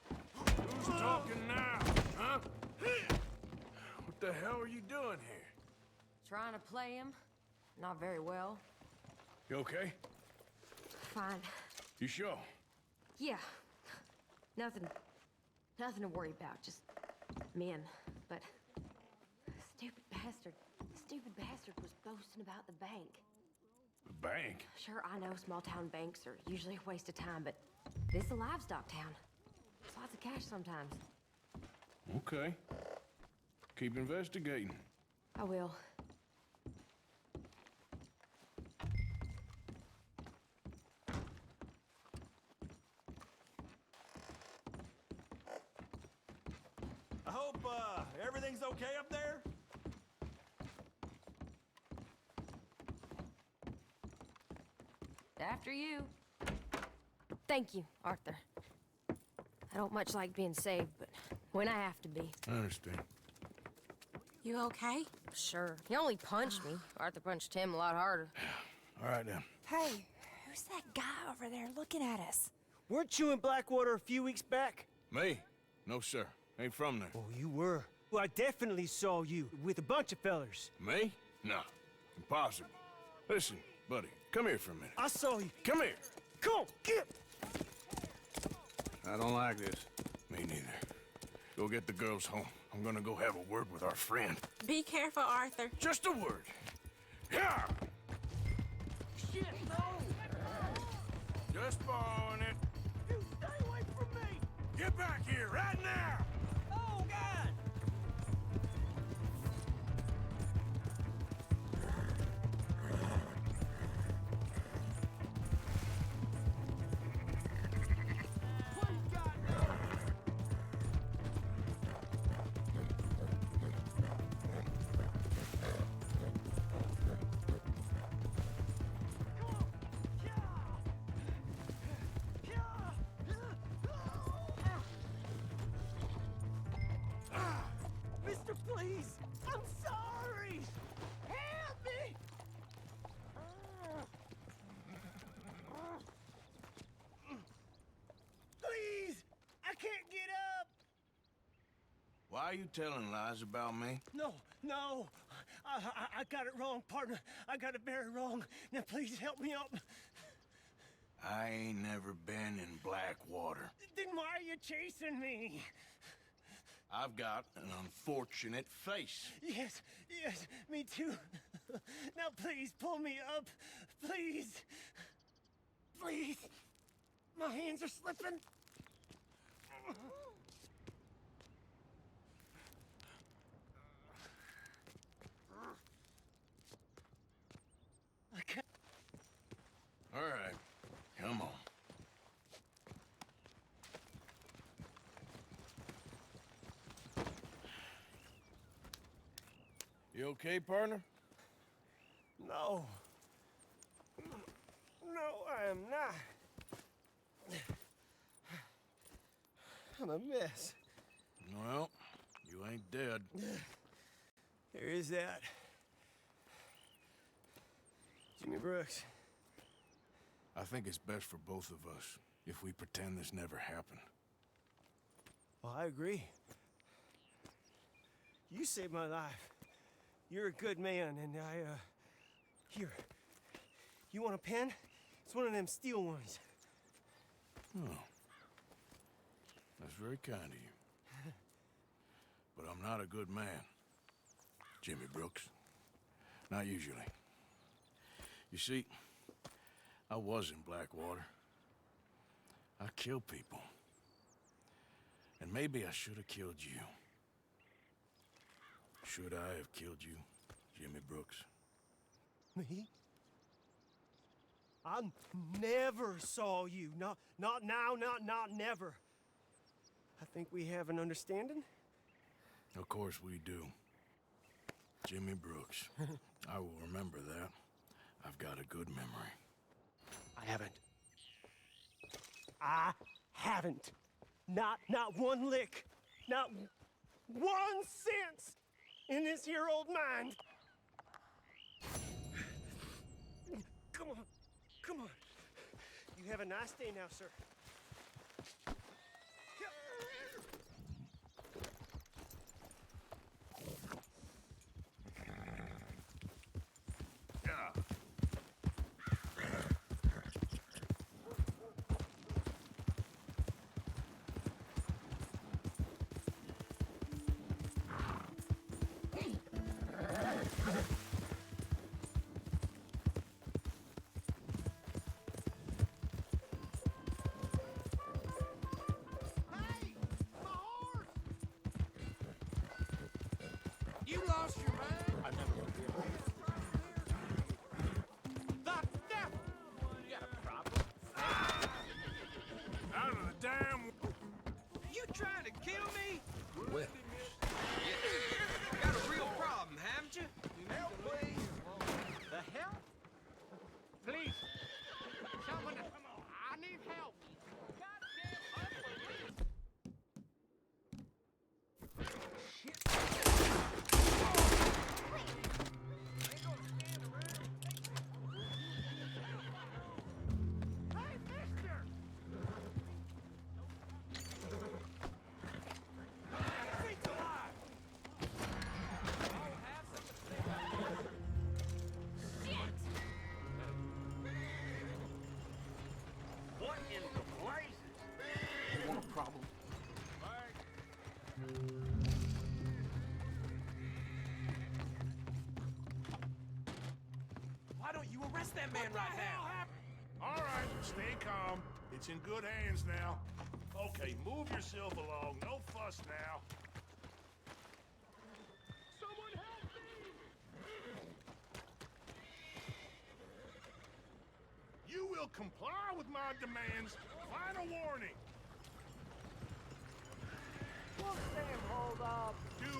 Who's talking now, huh? What the hell are you doing here? Trying to play him. Not very well. You okay? Fine. You sure? Yeah. Nothing to worry about. Just men. But stupid bastard was boasting about the bank. The bank? Sure, I know small town banks are usually a waste of time, but this is a livestock town. There's lots of cash sometimes. Okay. Keep investigating. I will. I hope, everything's okay up there? After you. Thank you, Arthur. I don't much like being saved, but when I have to be. I understand. You okay? Sure. He only punched me. Arthur punched him a lot harder. All right, then. Hey, who's that guy over there looking at us? Weren't you in Blackwater a few weeks back? Me? No, sir. Ain't from there. Oh, you were. Well, I definitely saw you with a bunch of fellers. Me? No. Impossible. Listen, buddy, come here for a minute. I saw you. Come here. Come on, get! I don't like this. Me neither. Go get the girls home. I'm gonna go have a word with our friend. Be careful, Arthur. Just a word. Yeah! Shit, no! Just borrowing it. You stay away from me! Get back here right now! Oh, God! What you got? Mister, please! I'm sorry! Help me! Please! I can't get up! Why are you telling lies about me? No, no! I got it wrong, partner. I got it very wrong. Now please help me up. I ain't never been in Blackwater. Then why are you chasing me? I've got an unfortunate face. Yes, yes, me too. Now please pull me up. Please. Please. My hands are slipping. I can't. All right, come on. You okay, partner? No. No, I am not. I'm a mess. Well, you ain't dead. There is that. Jimmy Brooks. I think it's best for both of us if we pretend this never happened. Well, I agree. You saved my life. You're a good man, and Here. You want a pen? It's one of them steel ones. Oh. That's very kind of you. But I'm not a good man, Jimmy Brooks. Not usually. You see, I was in Blackwater. I killed people. And maybe I should have killed you. Should I have killed you, Jimmy Brooks? Me? I never saw you. Not now, not never. I think we have an understanding? Of course we do. Jimmy Brooks. I will remember that. I've got a good memory. I haven't. Not one lick. Not 1 cent in this here old mind. Come on. You have a nice day now, sir. You lost your mind? I've never looked here. The devil! You got a problem? Out of the damn... You trying to kill me? Well, Got a real problem, haven't you? Help, please. The hell? Please. Someone, come on. I need help. Why don't you arrest that man right now? All right, stay calm. It's in good hands now. Okay, move yourself along. No fuss now. Someone help me! You will comply with my demands. Final warning. What's Sam hold up? Do